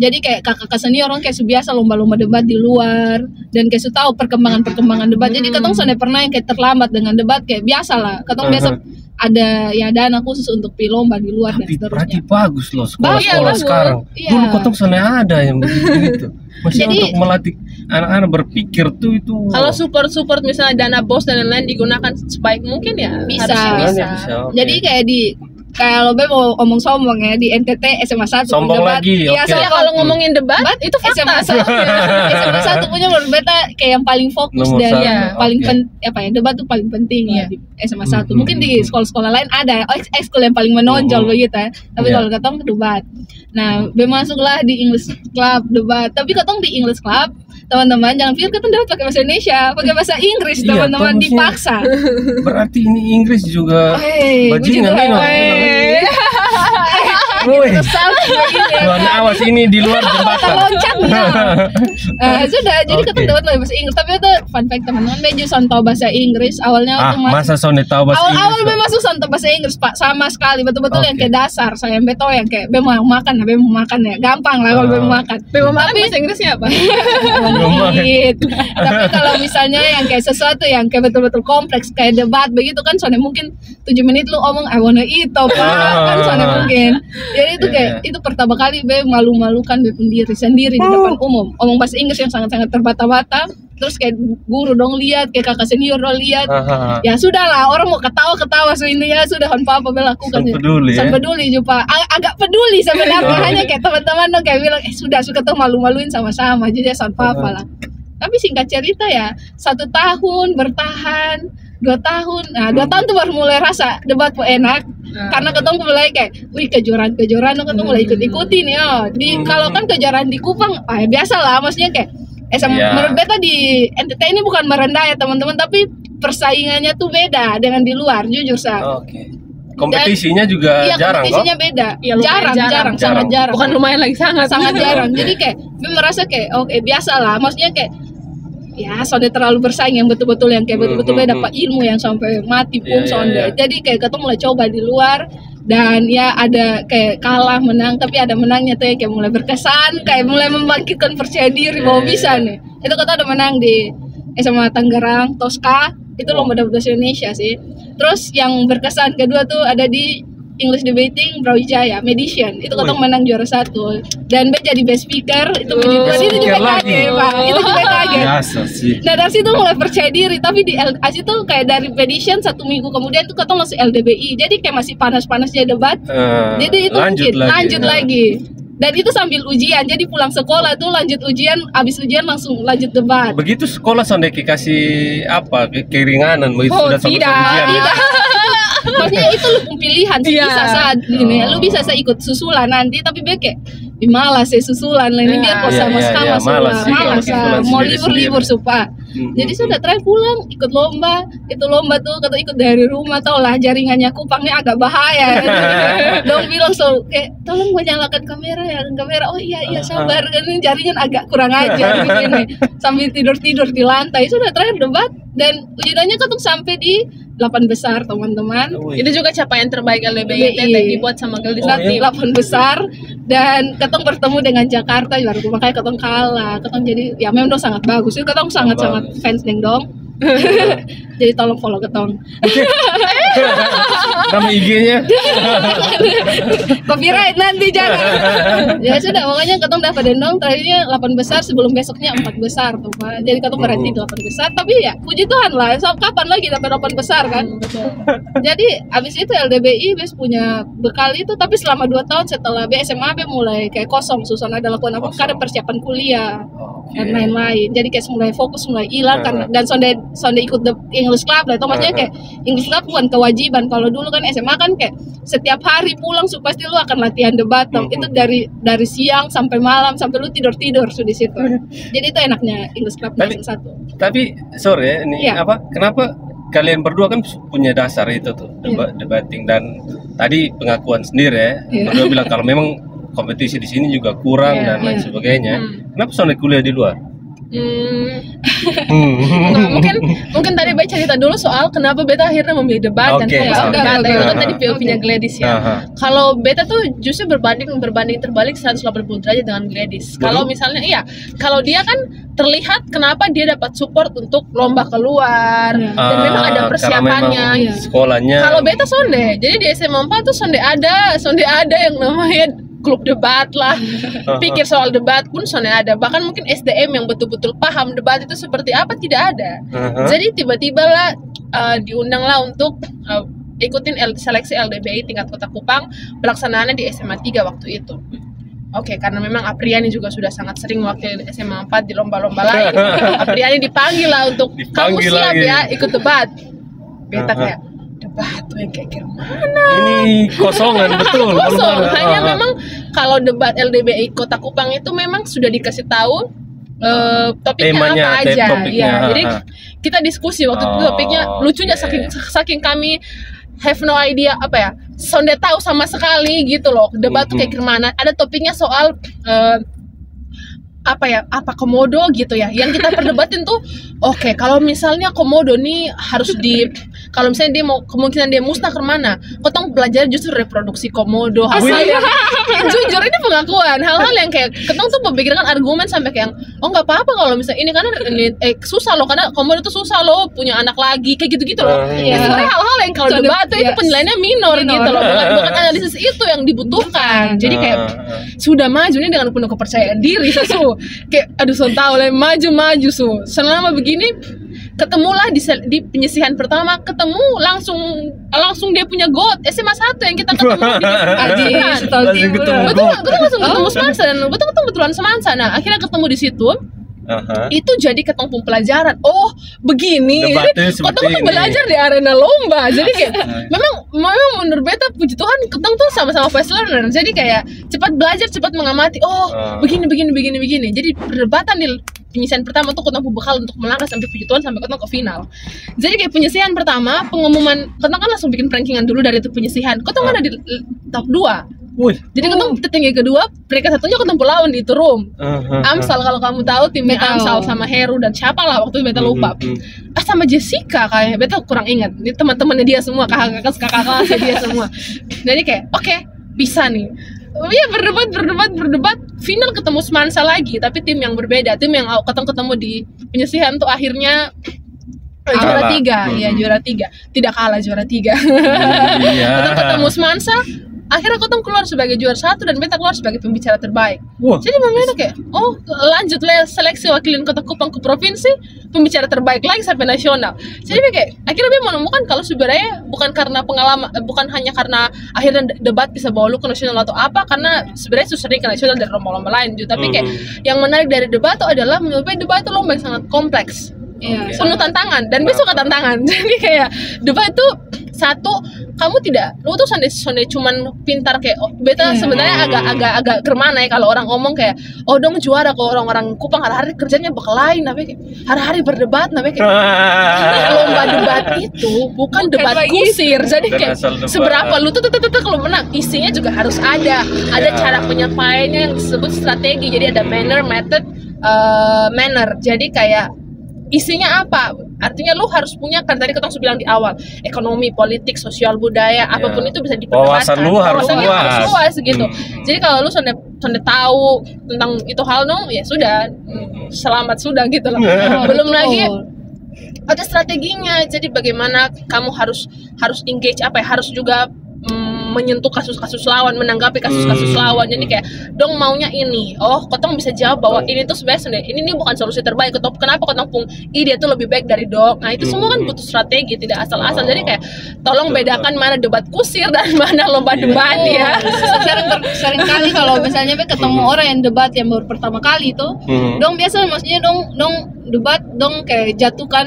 S6: Jadi kayak kakak senior orang kayak biasa lomba-lomba debat di luar dan kayak tahu perkembangan debat. Jadi katong sana pernah yang kayak terlambat dengan debat kayak biasa lah. Katong biasa ada ya dana khusus untuk pi lomba di luar dan seterusnya.
S4: Berarti bagus loh sekolah sekarang. Dulu katong sana ada yang begitu. Maksudnya untuk melatih anak-anak berpikir tuh itu.
S5: Kalau support misalnya dana BOS dan lain-lain digunakan sebaik mungkin ya bisa.
S6: Jadi kayak kalau mau omong sombong ya di NTT SMA 1
S4: sombong debat, lagi.
S6: Iya,
S5: soalnya kalau ngomongin debat itu fakta.
S6: SMA 1 punya menurut beta kayak yang paling fokus dan paling debat tuh paling penting ya di SMA 1. Mungkin di sekolah-sekolah lain ada ekskul yang paling menonjol begitu ya. Tapi kalau katong debat. Nah, masuklah di English Club debat. Tapi katong di English Club teman-teman jangan pikir kita debat pakai bahasa Indonesia, pakai bahasa Inggris teman-teman dipaksa.
S4: Berarti ini Inggris juga bajingan awas ini di luar jembatan.
S6: Sudah jadi kita debat bahasa Inggris. Tapi itu fun fact teman-teman, Beju tahu bahasa Inggris awalnya waktu
S4: masa Sonde tahu bahasa Inggris.
S6: Awal masuk tahu bahasa Inggris Pak sama sekali betul-betul yang kayak dasar. Saya beto yang kayak mau makan ya. Gampang lah kalau mau makan.
S5: Tapi bahasa Inggrisnya apa?
S6: Tapi kalau misalnya yang kayak sesuatu yang kayak betul-betul kompleks kayak debat begitu kan soalnya mungkin 7 menit lu omong I wanna eat kan soalnya mungkin. Jadi itu kayak itu pertama kali malu-malukan pun diri sendiri di depan umum. Omong bahasa Inggris yang sangat-sangat terbata-bata. Terus kayak guru dong lihat, kayak kakak senior dong lihat. Ya sudahlah, orang mau ketawa-ketawa ini ya sudah apa-apa lakukan. Sangat peduli juga. Agak peduli sebenarnya hanya kayak teman-teman dong kayak bilang sudah suka tuh malu-maluin sama-sama jadi sangat apa-apa lah. Tapi singkat cerita ya 1 tahun bertahan 2 tahun. Nah 2 tahun tuh baru mulai rasa debat tuh enak. Karena ketemu mulai kayak kejuaraan ketemu mulai ikut-ikutin ya. Kalau kan kejuaraan di Kupang biasa lah maksudnya kayak menurut beta di NTT ini bukan merendah ya teman-teman, tapi persaingannya tuh beda dengan di luar jujur
S4: kompetisinya juga jarang
S6: kompetisinya beda jarang sangat jarang,
S5: bukan lumayan lagi sangat
S6: jarang. Jadi kayak merasa kayak biasa lah maksudnya kayak ya sonde terlalu bersaing yang betul-betul yang kayak betul-betul dapat ilmu yang sampai mati pun sonde. Jadi kayak ketemu mulai coba di luar dan ya ada kayak kalah menang tapi ada menangnya tuh kayak mulai berkesan, kayak mulai membangkitkan percaya diri bahwa bisa nih. Itu kata ada menang di SMA Tangerang Tosca, itu lomba bahasa Indonesia sih. Terus yang berkesan kedua tuh ada di English Debating Brawijaya Medition, itu katong menang juara 1 dan jadi best speaker itu itu juga kaget Pak, itu juga kaget. Nah dari situ mulai percaya diri, tapi di LDBI itu kayak dari Medition 1 minggu kemudian tuh katong masuk LDBI, jadi kayak masih panas-panasnya debat, jadi itu lanjut lagi. Dan itu sambil ujian, jadi pulang sekolah tuh lanjut ujian, abis ujian langsung lanjut debat.
S4: Begitu sekolah Sonde kasih apa keringanan begitu sudah sampai ujian.
S6: Maksudnya itu lu pilihan sih bisa saat ini, lu bisa saya ikut susulan nanti, tapi kayak malas ya susulan ini biar kok sama-sama malas mau libur supaya. Jadi sudah terakhir pulang ikut lomba, itu lomba tuh kata ikut dari rumah, tau lah jaringannya Kupangnya agak bahaya. Dong bilang kayak tolong gue nyalakan kamera oh iya sabar kan jaringan agak kurang ajar begini sambil tidur di lantai. Sudah terakhir debat dan ujiannya ketuk sampai di 8 besar teman-teman.
S5: Itu juga capaian terbaik LDBI dibuat sama Geldis
S6: 8 besar dan ketong bertemu dengan Jakarta baru makanya ketong kalah. Ketong jadi ya memang dong sangat bagus. Ketong sangat fans dong. Jadi tolong follow ketong.
S4: Nama IG-nya?
S6: Copyright nanti jangan. Ya sudah, makanya ketong dapat dendong tadinya 8 besar, sebelum besoknya 4 besar tuh Pak. Jadi ketong berhenti 8 besar, tapi ya puji Tuhan lah, so, kapan lagi dapat 8 besar kan? Jadi abis itu LDBI bes punya bekal itu, tapi selama 2 tahun setelah BSMA mulai kayak kosong, Susana ada lakukan apa karena persiapan kuliah dan lain-lain. Jadi kayak mulai fokus, mulai hilang karena dan sonde ikut the English Club lah, itu maksudnya kayak English Club bukan kewajiban. Kalau dulu kan SMA kan kayak setiap hari pulang pasti lu akan latihan debat, itu dari siang sampai malam sampai lu tidur sudah di situ. Jadi itu enaknya English Club satu. Tapi
S4: sore ini kenapa kalian berdua kan punya dasar itu tuh debating, dan tadi pengakuan sendiri berdua bilang kalau memang kompetisi di sini juga kurang dan lain sebagainya. Kenapa sonde kuliah di luar?
S5: Mungkin tadi baik cerita dulu soal kenapa beta akhirnya memilih debat dan fokus debat. Itu kan tadi POV-nya Gladys ya. Kalau beta tuh justru berbanding terbalik 180 derajat dengan Gladys. Kalau misalnya kalau dia kan terlihat kenapa dia dapat support untuk lomba keluar dan memang ada persiapannya.
S4: Sekolahnya.
S5: Kalau beta sonde, jadi di SMA 4 tuh sonde ada yang namanya klub debat lah, pikir soal debat pun soalnya ada, bahkan mungkin SDM yang betul-betul paham debat itu seperti apa tidak ada. Jadi tiba-tiba lah diundang lah untuk ikutin seleksi LDBI tingkat Kota Kupang, pelaksanaannya di SMA 3 waktu itu. Karena memang Apriani juga sudah sangat sering wakil SMA 4 di lomba-lomba lain. Apriani dipanggil lah untuk kamu siap ya ikut debat. Beta kayak debat tuh yang kayak gimana?
S4: Ini kosongan betul.
S5: Kosong. Hanya memang kalau debat LDBI Kota Kupang itu memang sudah dikasih tahu topiknya apa aja. Jadi kita diskusi waktu itu topiknya lucunya saking kami have no idea sonde tahu sama sekali gitu loh debat tuh kayak gimana. Ada topiknya soal apa komodo gitu ya, yang kita perdebatin tuh kalau misalnya komodo nih harus kalau misalnya dia mau kemungkinan dia musnah ke mana, ketong belajar justru reproduksi komodo. Jujur ini pengakuan hal-hal yang kayak ketong tuh memikirkan argumen sampai kayak nggak apa-apa kalau misalnya ini karena susah loh, karena komodo tuh susah loh punya anak lagi kayak gitu loh. Sebenarnya hal-hal yang kalau debat tuh itu penilaiannya minor gitu loh, bukan analisis itu yang dibutuhkan. Jadi kayak sudah maju nih dengan penuh kepercayaan diri kayak aduh tahu lah maju selama begini ketemulah di penyisihan pertama, ketemu langsung dia punya got SMA 1 yang kita ketemu di betul langsung ketemu semansa dan betul kebetulan semansa. Nah akhirnya ketemu di situ. Itu jadi ketemu pembelajaran. Begini. Ketemu tuh belajar di arena lomba. Jadi kayak memang menurut beta puji Tuhan ketemu tuh sama-sama fast learner. Jadi kayak cepat belajar, cepat mengamati. Begini. Jadi perdebatan di penyisihan pertama tuh ketemu bekal untuk melangkah sampai puji Tuhan sampai ketemu ke final. Jadi kayak penyisihan pertama, pengumuman ketemu kan langsung bikin rankingan dulu dari itu penyisihan. Ketemu ada di top 2. Jadi ketemu tertinggi kedua, peringkat satunya ketemu lawan di itu room. Amsal kalau kamu tahu timnya Amsal sama Heru dan siapa lah waktu itu beta lupa. Sama Jessica kayak beta kurang ingat. Ini teman-temannya dia semua, kakak-kakak dia semua. Jadi kayak bisa nih. Berdebat, final ketemu semansa lagi, tapi tim yang berbeda, tim yang ketemu di penyisihan tuh akhirnya juara 3, juara 3, tidak kalah juara 3. Ketemu semansa. Akhirnya Kotong keluar sebagai juara 1 dan beta keluar sebagai pembicara terbaik. Jadi momennya kayak lanjut seleksi wakilin Kota Kupang ke provinsi, pembicara terbaik lagi sampai nasional. Jadi kayak akhirnya dia menemukan kalau sebenarnya bukan karena pengalaman, bukan hanya karena akhirnya debat bisa bawa lu ke nasional atau apa, karena sebenarnya sering ke nasional dari lomba-lomba lain juga. Tapi kayak yang menarik dari debat itu adalah menurut saya debat itu lomba yang sangat kompleks. Penuh tantangan dan besok tantangan. Jadi kayak debat itu satu, kamu lu tuh sonde cuman pintar kayak beta sebenarnya agak kemana ya kalau orang ngomong kayak dong juara kok orang-orang Kupang hari-hari kerjanya bakal lain, tapi kayak hari-hari berdebat, tapi kayak lomba debat itu bukan debat kusir. Jadi kayak seberapa lu tuh kalau menang, isinya juga harus ada cara penyampaiannya yang disebut strategi. Jadi ada manner. Jadi kayak isinya apa? Artinya lu harus punya, kan tadi ketong bilang di awal, ekonomi, politik, sosial, budaya, apapun itu bisa diperdebatkan. Wawasannya harus luas gitu. Jadi kalau lu sonde tahu tentang itu hal ya sudah, selamat sudah gitu loh. Belum lagi ada strateginya. Jadi bagaimana kamu harus engage harus juga menyentuh kasus-kasus lawan, menanggapi kasus-kasus lawan. Jadi kayak dong maunya ini, kotong bisa jawab bahwa ini tuh sebenarnya ini bukan solusi terbaik. Kenapa kotong pun ide itu lebih baik dari dong. Nah itu semua kan butuh strategi, tidak asal-asal. Jadi kayak tolong bedakan mana debat kusir dan mana lomba debat ya.
S6: Sering kali kalau misalnya ketemu orang yang debat yang baru pertama kali itu, dong biasa maksudnya dong debat dong kayak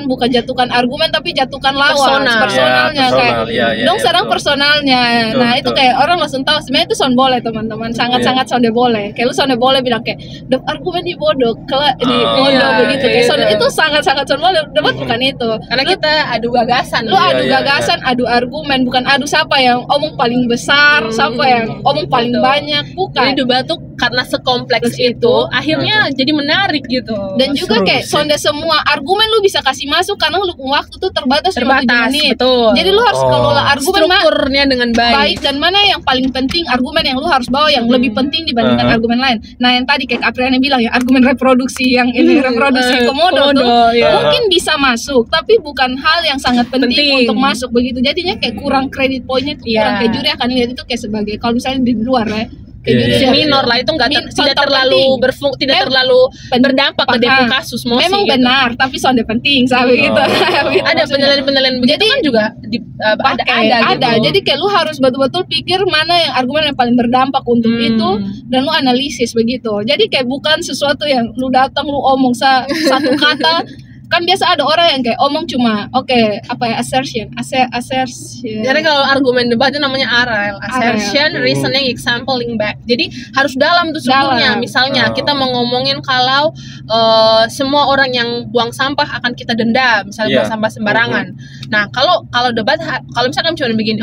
S6: bukan jatuhkan argumen tapi jatuhkan lawan personalnya kayak dong serang personalnya. Nah itu kayak orang langsung tahu sebenarnya itu sound boleh teman-teman, sangat sound boleh. Kayak lu sound boleh bilang kayak argumen ini bodoh, ini bodoh begitu. Kayak sound itu sangat sound boleh. Debat bukan itu. Karena
S5: kita adu gagasan.
S6: Lu adu gagasan, adu argumen, bukan adu siapa yang omong paling besar, siapa yang omong paling banyak, bukan.
S5: Jadi debat tuh karena sekompleks itu akhirnya jadi menarik gitu.
S6: Dan juga kayak sonde semua argumen lu bisa kasih masuk karena lu waktu tuh terbatas 7 menit.
S5: Betul.
S6: Jadi lu harus kelola argumen
S5: strukturnya dengan baik
S6: dan mana yang paling penting argumen yang lu harus bawa yang lebih penting dibandingkan argumen lain. Nah yang tadi kayak Apriani bilang ya, argumen reproduksi yang ini reproduksi komodo tuh mungkin bisa masuk tapi bukan hal yang sangat penting untuk masuk begitu. Jadinya kayak kurang kredit poinnya, kurang kayak juri akan lihat itu kayak sebagai kalau misalnya di luar ya
S5: minor lah, itu tidak terlalu tidak terlalu berdampak ke demo kasus mosi.
S6: Memang gitu. Benar, tapi sonde penting sampai gitu.
S5: Ada penilaian begitu kan juga
S6: ada. Jadi kayak lu harus betul-betul pikir mana yang argumen yang paling berdampak untuk itu dan lu analisis begitu. Jadi kayak bukan sesuatu yang lu datang lu omong satu kata. Kan biasa ada orang yang kayak omong cuma assertion.
S5: Jadi kalau argumen debat itu namanya assertion, reasoning, example, link back. Jadi harus dalam tuh strukturnya. Misalnya kita mau ngomongin kalau semua orang yang buang sampah akan kita denda, misalnya buang sampah sembarangan. Nah kalau debat, kalau misalkan cuma begini,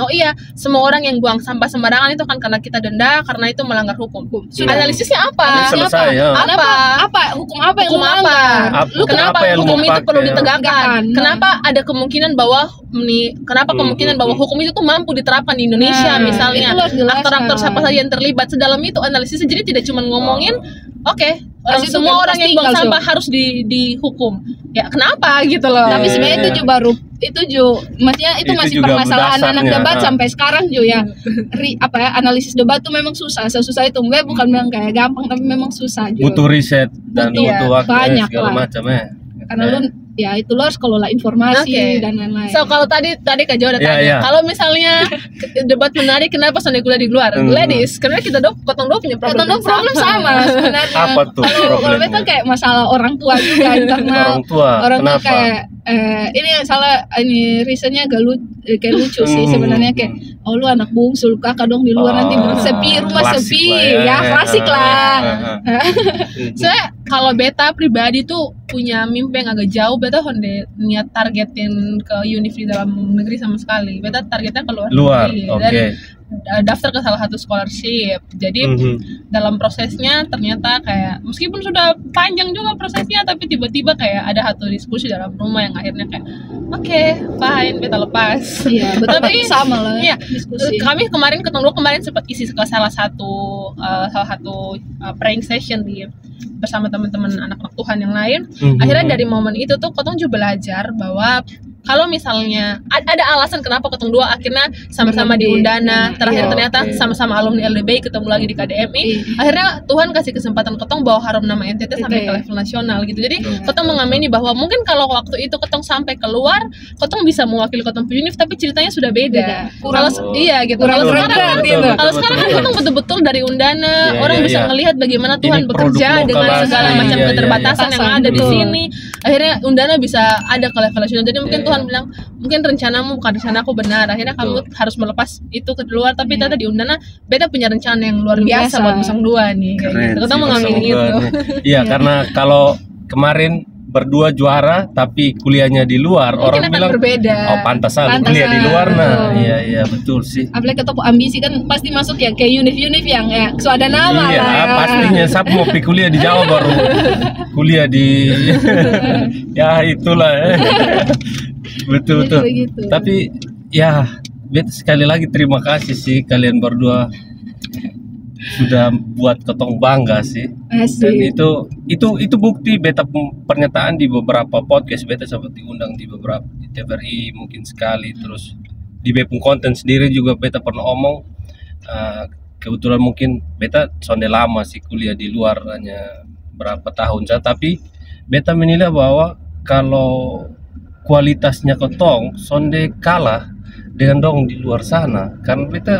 S5: semua orang yang buang sampah sembarangan itu kan karena kita denda, karena itu melanggar hukum. Analisisnya apa? Hukum apa yang melanggar? Kenapa hukum itu perlu ditegakkan? Kenapa ada kemungkinan bahwa kemungkinan bahwa hukum itu tuh mampu diterapkan di Indonesia misalnya? Aktor-aktor siapa saja yang terlibat, sedalam itu analisisnya. Jadi tidak cuma ngomongin semua orang yang buang sampah harus dihukum. Ya kenapa gitu loh.
S6: Tapi sebenarnya itu maksudnya itu masih permasalahan anak debat sampai sekarang juga ya. Analisis debat tuh memang susah itu. Bukan memang kayak gampang tapi memang susah juga.
S4: Butuh riset dan butuh waktu segala macam
S6: karena lu itu lo harus kelola informasi dan lain-lain.
S5: So kalau tadi Kak Jo udah tanya, kalau misalnya debat menarik kenapa sonde kuliah di luar? Ladies, karena kita potong punya problem
S6: sama sebenarnya.
S4: Apa tuh
S6: problemnya? Kalau itu kayak masalah orang tua juga internal. Orang tua kayak ini risetnya kayak lucu sih sebenarnya, kayak lu anak bungsu, kakak dong di luar nanti rumah sepi klasik lah.
S5: Saya kalau beta pribadi tuh punya mimpi yang agak jauh. Beta honde niat targetin ke univ di dalam negeri sama sekali. Beta targetnya ke luar negeri. Dan daftar ke salah satu scholarship. Jadi dalam prosesnya ternyata kayak meskipun sudah panjang juga prosesnya, tapi tiba-tiba kayak ada satu diskusi dalam rumah yang akhirnya kayak fine, beta lepas.
S6: Iya, betul. Tapi sama lah.
S5: Iya, kami kemarin sempat isi ke salah satu praying session bersama teman-teman anak-anak Tuhan yang lain. Akhirnya dari momen itu tuh Kotong juga belajar bahwa kalau misalnya ada alasan kenapa Kotong dua akhirnya sama-sama di Undana, terakhir ternyata sama-sama alumni LDBI ketemu lagi di KDMI. Akhirnya Tuhan kasih kesempatan Kotong bawa harum nama NTT sampai ke level nasional gitu. Jadi Kotong mengamini bahwa mungkin kalau waktu itu Kotong sampai keluar, Kotong bisa mewakili Kotong Univ, tapi ceritanya sudah beda. Kalau sekarang kan Kotong betul-betul dari Undana, orang bisa melihat bagaimana Tuhan bekerja dengan segala macam keterbatasan yang ada di sini. Akhirnya Undana bisa ada ke level nasional. Jadi mungkin Tuhan bilang, mungkin rencanamu bukan rencanaku benar. Akhirnya kamu harus melepas itu ke luar. Tapi ternyata di Undana beta punya rencana yang luar biasa buat 02 nih. Gitu. Kita mengamini itu.
S4: Iya, karena kalau kemarin berdua juara tapi kuliahnya di luar, mungkin orang bilang
S5: berbeda.
S4: Pantas kuliah di luar. Iya betul sih.
S6: Apalagi ketemu ambisi kan pasti masuk ya kayak univ yang so ada nama
S4: lah. Iya, pastinya siapa mau kuliah di Jawa baru kuliah di itulah. Betul. Tapi sekali lagi terima kasih sih kalian berdua. sudah buat ketong bangga sih. Dan itu bukti beta pernyataan di beberapa podcast, beta sempat diundang di beberapa di TVRI mungkin sekali, terus di bepung konten sendiri juga beta pernah omong. Kebetulan mungkin beta sonde lama sih kuliah di luar, hanya berapa tahun saja, tapi beta menilai bahwa kalau kualitasnya ketong sonde kalah dengan dong di luar sana, karena beta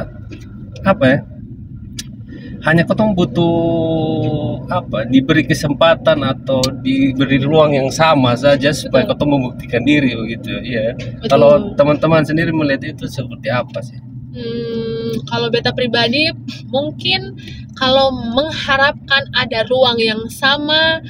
S4: hanya ketong butuh diberi kesempatan atau diberi ruang yang sama saja supaya ketong membuktikan diri begitu ya. Kalau teman-teman sendiri melihat itu seperti apa sih?
S5: Kalau beta pribadi mungkin kalau mengharapkan ada ruang yang sama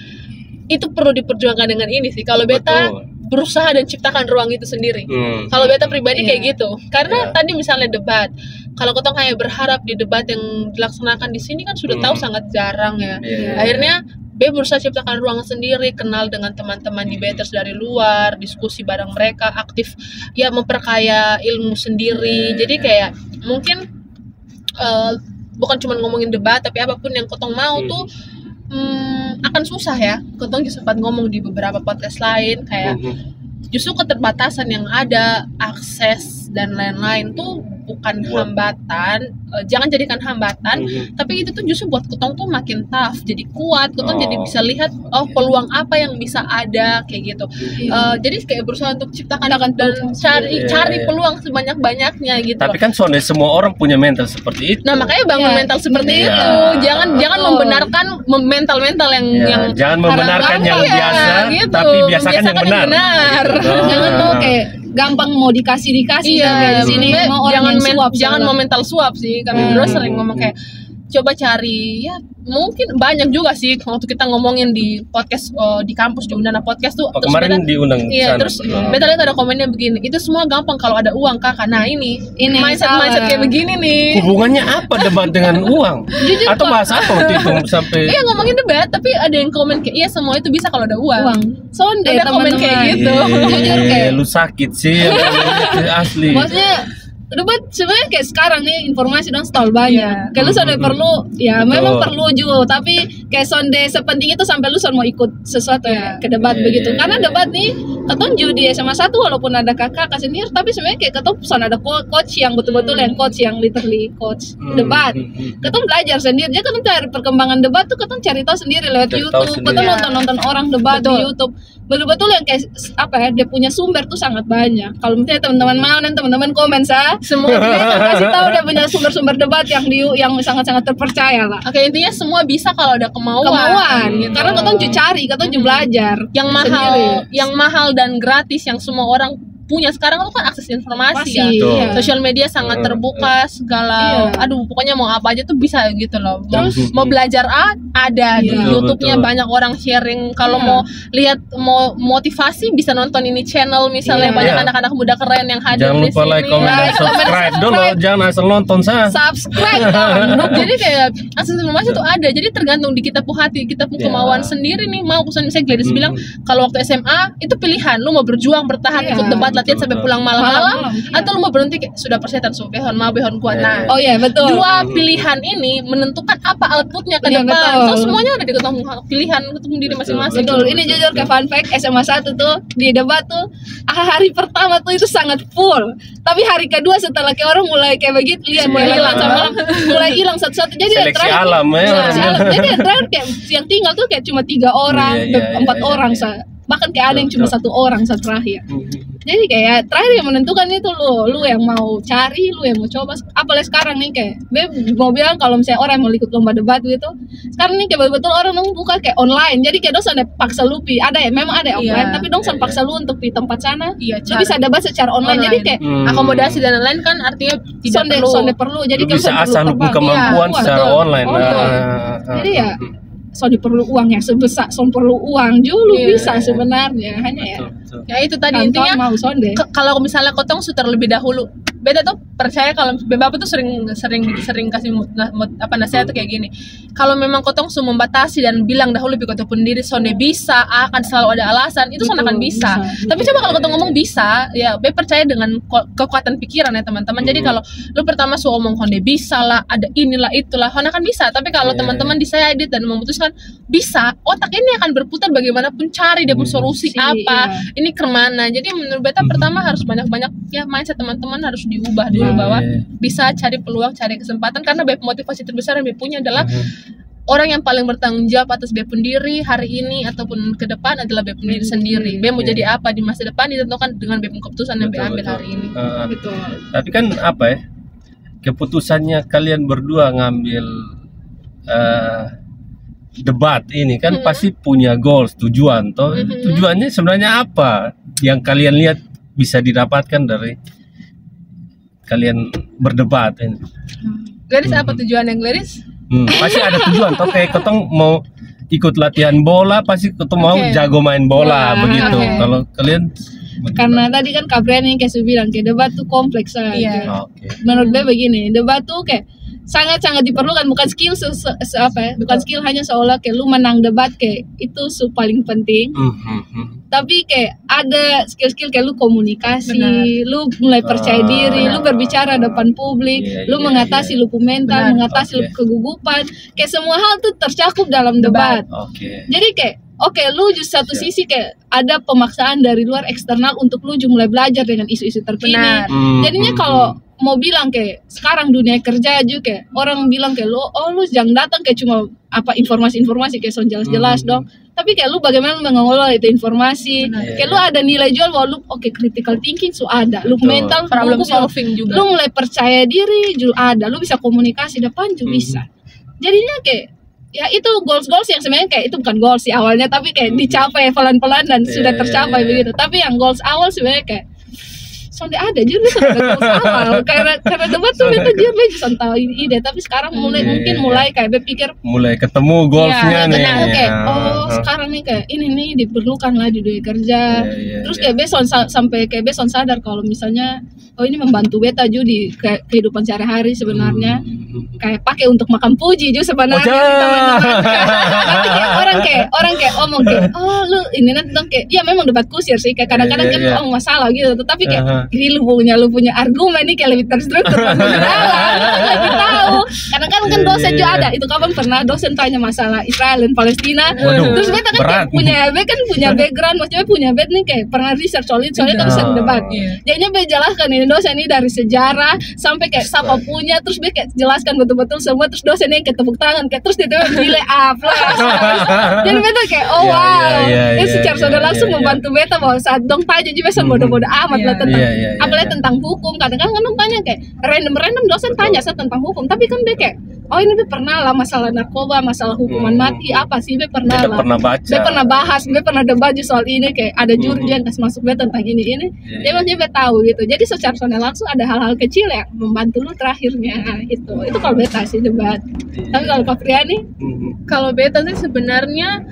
S5: itu perlu diperjuangkan dengan ini sih. Kalau beta berusaha dan ciptakan ruang itu sendiri. Kalau beta pribadi kayak gitu. Karena tadi misalnya debat, kalau kita kayak berharap di debat yang dilaksanakan di sini kan sudah tahu sangat jarang ya. Akhirnya B berusaha ciptakan ruang sendiri, kenal dengan teman-teman debaters dari luar, diskusi bareng mereka, aktif ya memperkaya ilmu sendiri. Jadi kayak mungkin bukan cuma ngomongin debat, tapi apapun yang ketong mau tuh akan susah ya. Ketong juga sempat ngomong di beberapa podcast lain kayak justru keterbatasan yang ada, akses dan lain-lain tuh bukan hambatan, jangan jadikan hambatan, tapi itu tuh justru buat ketong tuh makin tough, jadi kuat, ketong jadi bisa lihat peluang apa yang bisa ada kayak gitu. Jadi kayak berusaha untuk ciptakan dan cari peluang sebanyak-banyaknya gitu.
S4: Tapi kan soalnya semua orang punya mental seperti itu.
S5: Nah makanya bangun mental seperti itu. Jangan membenarkan mental-mental yang
S4: jangan membenarkan yang biasa, gitu. Tapi biasakan yang benar.
S6: Jangan tuh kayak gampang mau dikasih di sini mau orang
S5: jangan mau mental suap sih. Kami dulu sering ngomong kayak coba cari, ya mungkin banyak juga sih waktu kita ngomongin di podcast di kampus di Undana Podcast tuh.
S4: Kemarin diundang sana.
S5: Terus beta lihat ada komennya begini, itu semua gampang kalau ada uang kakak. Nah ini mindset kayak begini nih.
S4: Hubungannya apa debat dengan uang? Atau bahas apa waktu itu sampai?
S5: Iya ngomongin debat, tapi ada yang komen kayak iya semua itu bisa kalau ada uang.
S6: Sonde
S5: ada komen kayak gitu.
S6: Jujur kayak
S4: lu sakit sih asli.
S6: Maksudnya debat sebenarnya kayak sekarang nih informasi dong stall banyak. Kayak lu sonde perlu, ya memang perlu juga. Tapi kayak sonde sepenting itu sampai lu mau ikut sesuatu ke debat begitu. Karena debat nih, ketong juga di SMA 1 walaupun ada kakak senior, tapi sebenarnya kayak ketong son ada coach yang betul-betul yang coach yang literally coach debat. Ketong belajar sendiri. Jadi ketong cari perkembangan debat tuh ketong cari tahu sendiri lewat YouTube. Ketong nonton orang debat di YouTube. Betul-betul yang kayak dia punya sumber tuh sangat banyak. Kalau misalnya teman-teman mau dan teman-teman komen semua kasih tahu dia punya sumber-sumber debat yang sangat-sangat terpercaya lah.
S5: Oke, intinya semua bisa kalau ada kemauan gitu.
S6: Karena ketong cari, ketong belajar
S5: yang mahal dan gratis yang semua orang punya sekarang itu kan akses informasi sosial media sangat terbuka segala pokoknya mau apa aja tuh bisa gitu loh. Terus mau belajar ada di YouTube-nya banyak orang sharing. Kalau mau lihat mau motivasi bisa nonton ini channel misalnya banyak anak-anak muda keren yang hadir di sini.
S4: Jangan lupa like, comment, dan subscribe dulu, jangan asal nonton
S6: subscribe
S5: jadi kayak akses informasi tuh ada, jadi tergantung di kita hati, kita kemauan sendiri nih. Mau misalnya Gladys bilang kalau waktu SMA itu pilihan lu mau berjuang bertahan ikut debat latihan sampai pulang malam-malam atau lu mau berhenti kayak sudah persetan behon kuat. Nah, dua pilihan ini menentukan apa outputnya ke depan. So semuanya ada di pilihan ketemu diri masing-masing.
S6: Betul. Ini jujur kayak fun fact, SMA 1 tuh di debat tuh hari pertama tuh itu sangat full. Tapi hari kedua setelah kayak orang mulai kayak begitu lihat mulai hilang satu-satu. Jadi
S4: seleksi alam ya.
S6: Jadi terakhir kayak yang tinggal tuh kayak cuma 3 orang, 4 orang bahkan kayak ada yang cuma 1 orang saat terakhir. Jadi kayak terakhir yang menentukan itu lu yang mau cari, lu yang mau coba. Apalagi sekarang nih kayak mau bilang kalau misalnya orang mau ikut lomba debat gitu, sekarang nih kayak betul orang buka kayak online. Jadi kayak dosen paksa lu memang ada offline, tapi dosen paksa lu untuk di tempat sana. Lu bisa debat secara online. Jadi kayak
S5: akomodasi dan lain-lain kan artinya tidak perlu.
S6: Jadi
S4: lu bisa asal lu kemampuan secara online.
S6: Jadi ya perlu uang yang sebesar, perlu uang dulu bisa sebenarnya hanya ya.
S5: Ya itu tadi intinya kalau misalnya kotong terlebih dahulu beta tuh percaya kalau Bapak tuh sering kasih nasihat tuh kayak gini. Kalau memang kotong semua membatasi dan bilang dahulu kotong pun diri sonde bisa, akan selalu ada alasan, itu son akan bisa. Tapi coba kalau kotong ngomong bisa, ya beta percaya dengan kekuatan pikiran ya teman-teman. Jadi kalau lu pertama suruh ngomong konde bisa lah, ada inilah itulah, hon akan bisa. Tapi kalau teman-teman decided dan memutuskan bisa, otak ini akan berputar bagaimanapun cari dia pun solusi apa, ini kemana. Jadi menurut beta pertama harus banyak-banyak ya mindset teman-teman harus diubah dulu bahwa bisa cari peluang, cari kesempatan, karena motivasi terbesar yang dia punya adalah orang yang paling bertanggung jawab atas dia sendiri hari ini ataupun ke depan adalah dia sendiri sendiri. Dia mau jadi apa di masa depan ditentukan dengan keputusan yang dia ambil hari ini.
S4: Betul. Tapi kan apa ya? Keputusannya kalian berdua ngambil debat ini kan pasti punya goals, tujuan toh. Tujuannya sebenarnya apa yang kalian lihat bisa didapatkan dari kalian berdebat ini?
S5: Gladys, apa tujuan yang Gladys?
S4: Pasti ada tujuan toh, kayak ketong mau ikut latihan bola, pasti ketong mau jago main bola begitu. Kalau kalian
S6: karena tadi kan Kak Brian yang kayak bilang kayak debat tuh kompleks menurut gue begini, debat tuh kayak sangat-sangat diperlukan, bukan skill bukan skill hanya seolah kayak lu menang debat kayak itu paling penting. Tapi kayak ada skill-skill kayak lu komunikasi, lu mulai percaya diri, lu berbicara depan publik, lu mengatasi lupu mental, mengatasi lupu kegugupan, kayak semua hal tuh tercakup dalam debat. Jadi kayak lu just satu sisi kayak ada pemaksaan dari luar eksternal untuk lu mulai belajar dengan isu-isu terkini. Jadinya kalau mau bilang kayak sekarang dunia kerja aja kayak orang bilang kayak lu jangan datang kayak cuma informasi-informasi kayak jelas-jelas dong. Tapi kayak lu bagaimana mengelola itu informasi. Kayak lu ada nilai jual bahwa lu critical thinking ada. Lu mental
S5: problem solving juga.
S6: Lu mulai percaya diri juga ada. Lu bisa komunikasi depan juga bisa. Jadinya kayak ya itu goals yang sebenarnya kayak itu bukan goals sih awalnya, tapi kayak dicapai pelan-pelan dan sudah tercapai begitu. Tapi yang goals awal sebenarnya kayak soalnya ada juga goals awal karena debat tuh beta juga tahu ide, tapi sekarang mulai kayak berpikir
S4: mulai ketemu goalsnya nih.
S6: Kayak sekarang nih kayak ini nih diperlukan lah di dunia kerja. Terus kayak beson sadar kalau misalnya ini membantu beta juga di kehidupan sehari-hari sebenarnya. Kayak pakai untuk makan puji juga sebenarnya teman-teman. Tapi kayak orang kayak omong kayak lu ini nanti dong kayak ya memang debat kusir sih kayak kadang-kadang kan masalah gitu, tapi kayak ini lu punya argumen nih kayak lebih terstruktur lebih tahu. Karena kan dosen juga ada. Itu kapan pernah dosen tanya masalah Israel dan Palestina. Terus beta kan kayak punya background, maksudnya punya nih kayak pernah research soalnya kan sering debat. Jadinya beta jelaskan ini dosen ini dari sejarah sampai kayak siapa punya, terus beta kayak jelaskan betul-betul semua, terus dosen yang kayak tepuk tangan kayak terus dia nilai A+. Jadi beta kayak secara saudara langsung membantu beta bahwa saat dong tanya juga bodoh-bodoh amat lah tentang apalagi tentang hukum. Kadang-kadang kan tanya kayak random dosen tanya tentang hukum, tapi kan dia kayak ini dia pernah lah masalah narkoba, masalah hukuman mati apa sih dia pernah lah. Dia pernah bahas, dia pernah debat soal ini kayak ada juri yang kasih masuk dia tentang ini. Dia maksudnya dia tahu gitu. Jadi secara langsung ada hal-hal kecil yang membantu lu terakhirnya itu kalau beta sih debat. Tapi kalau Kak Priani,
S5: kalau beta sih sebenarnya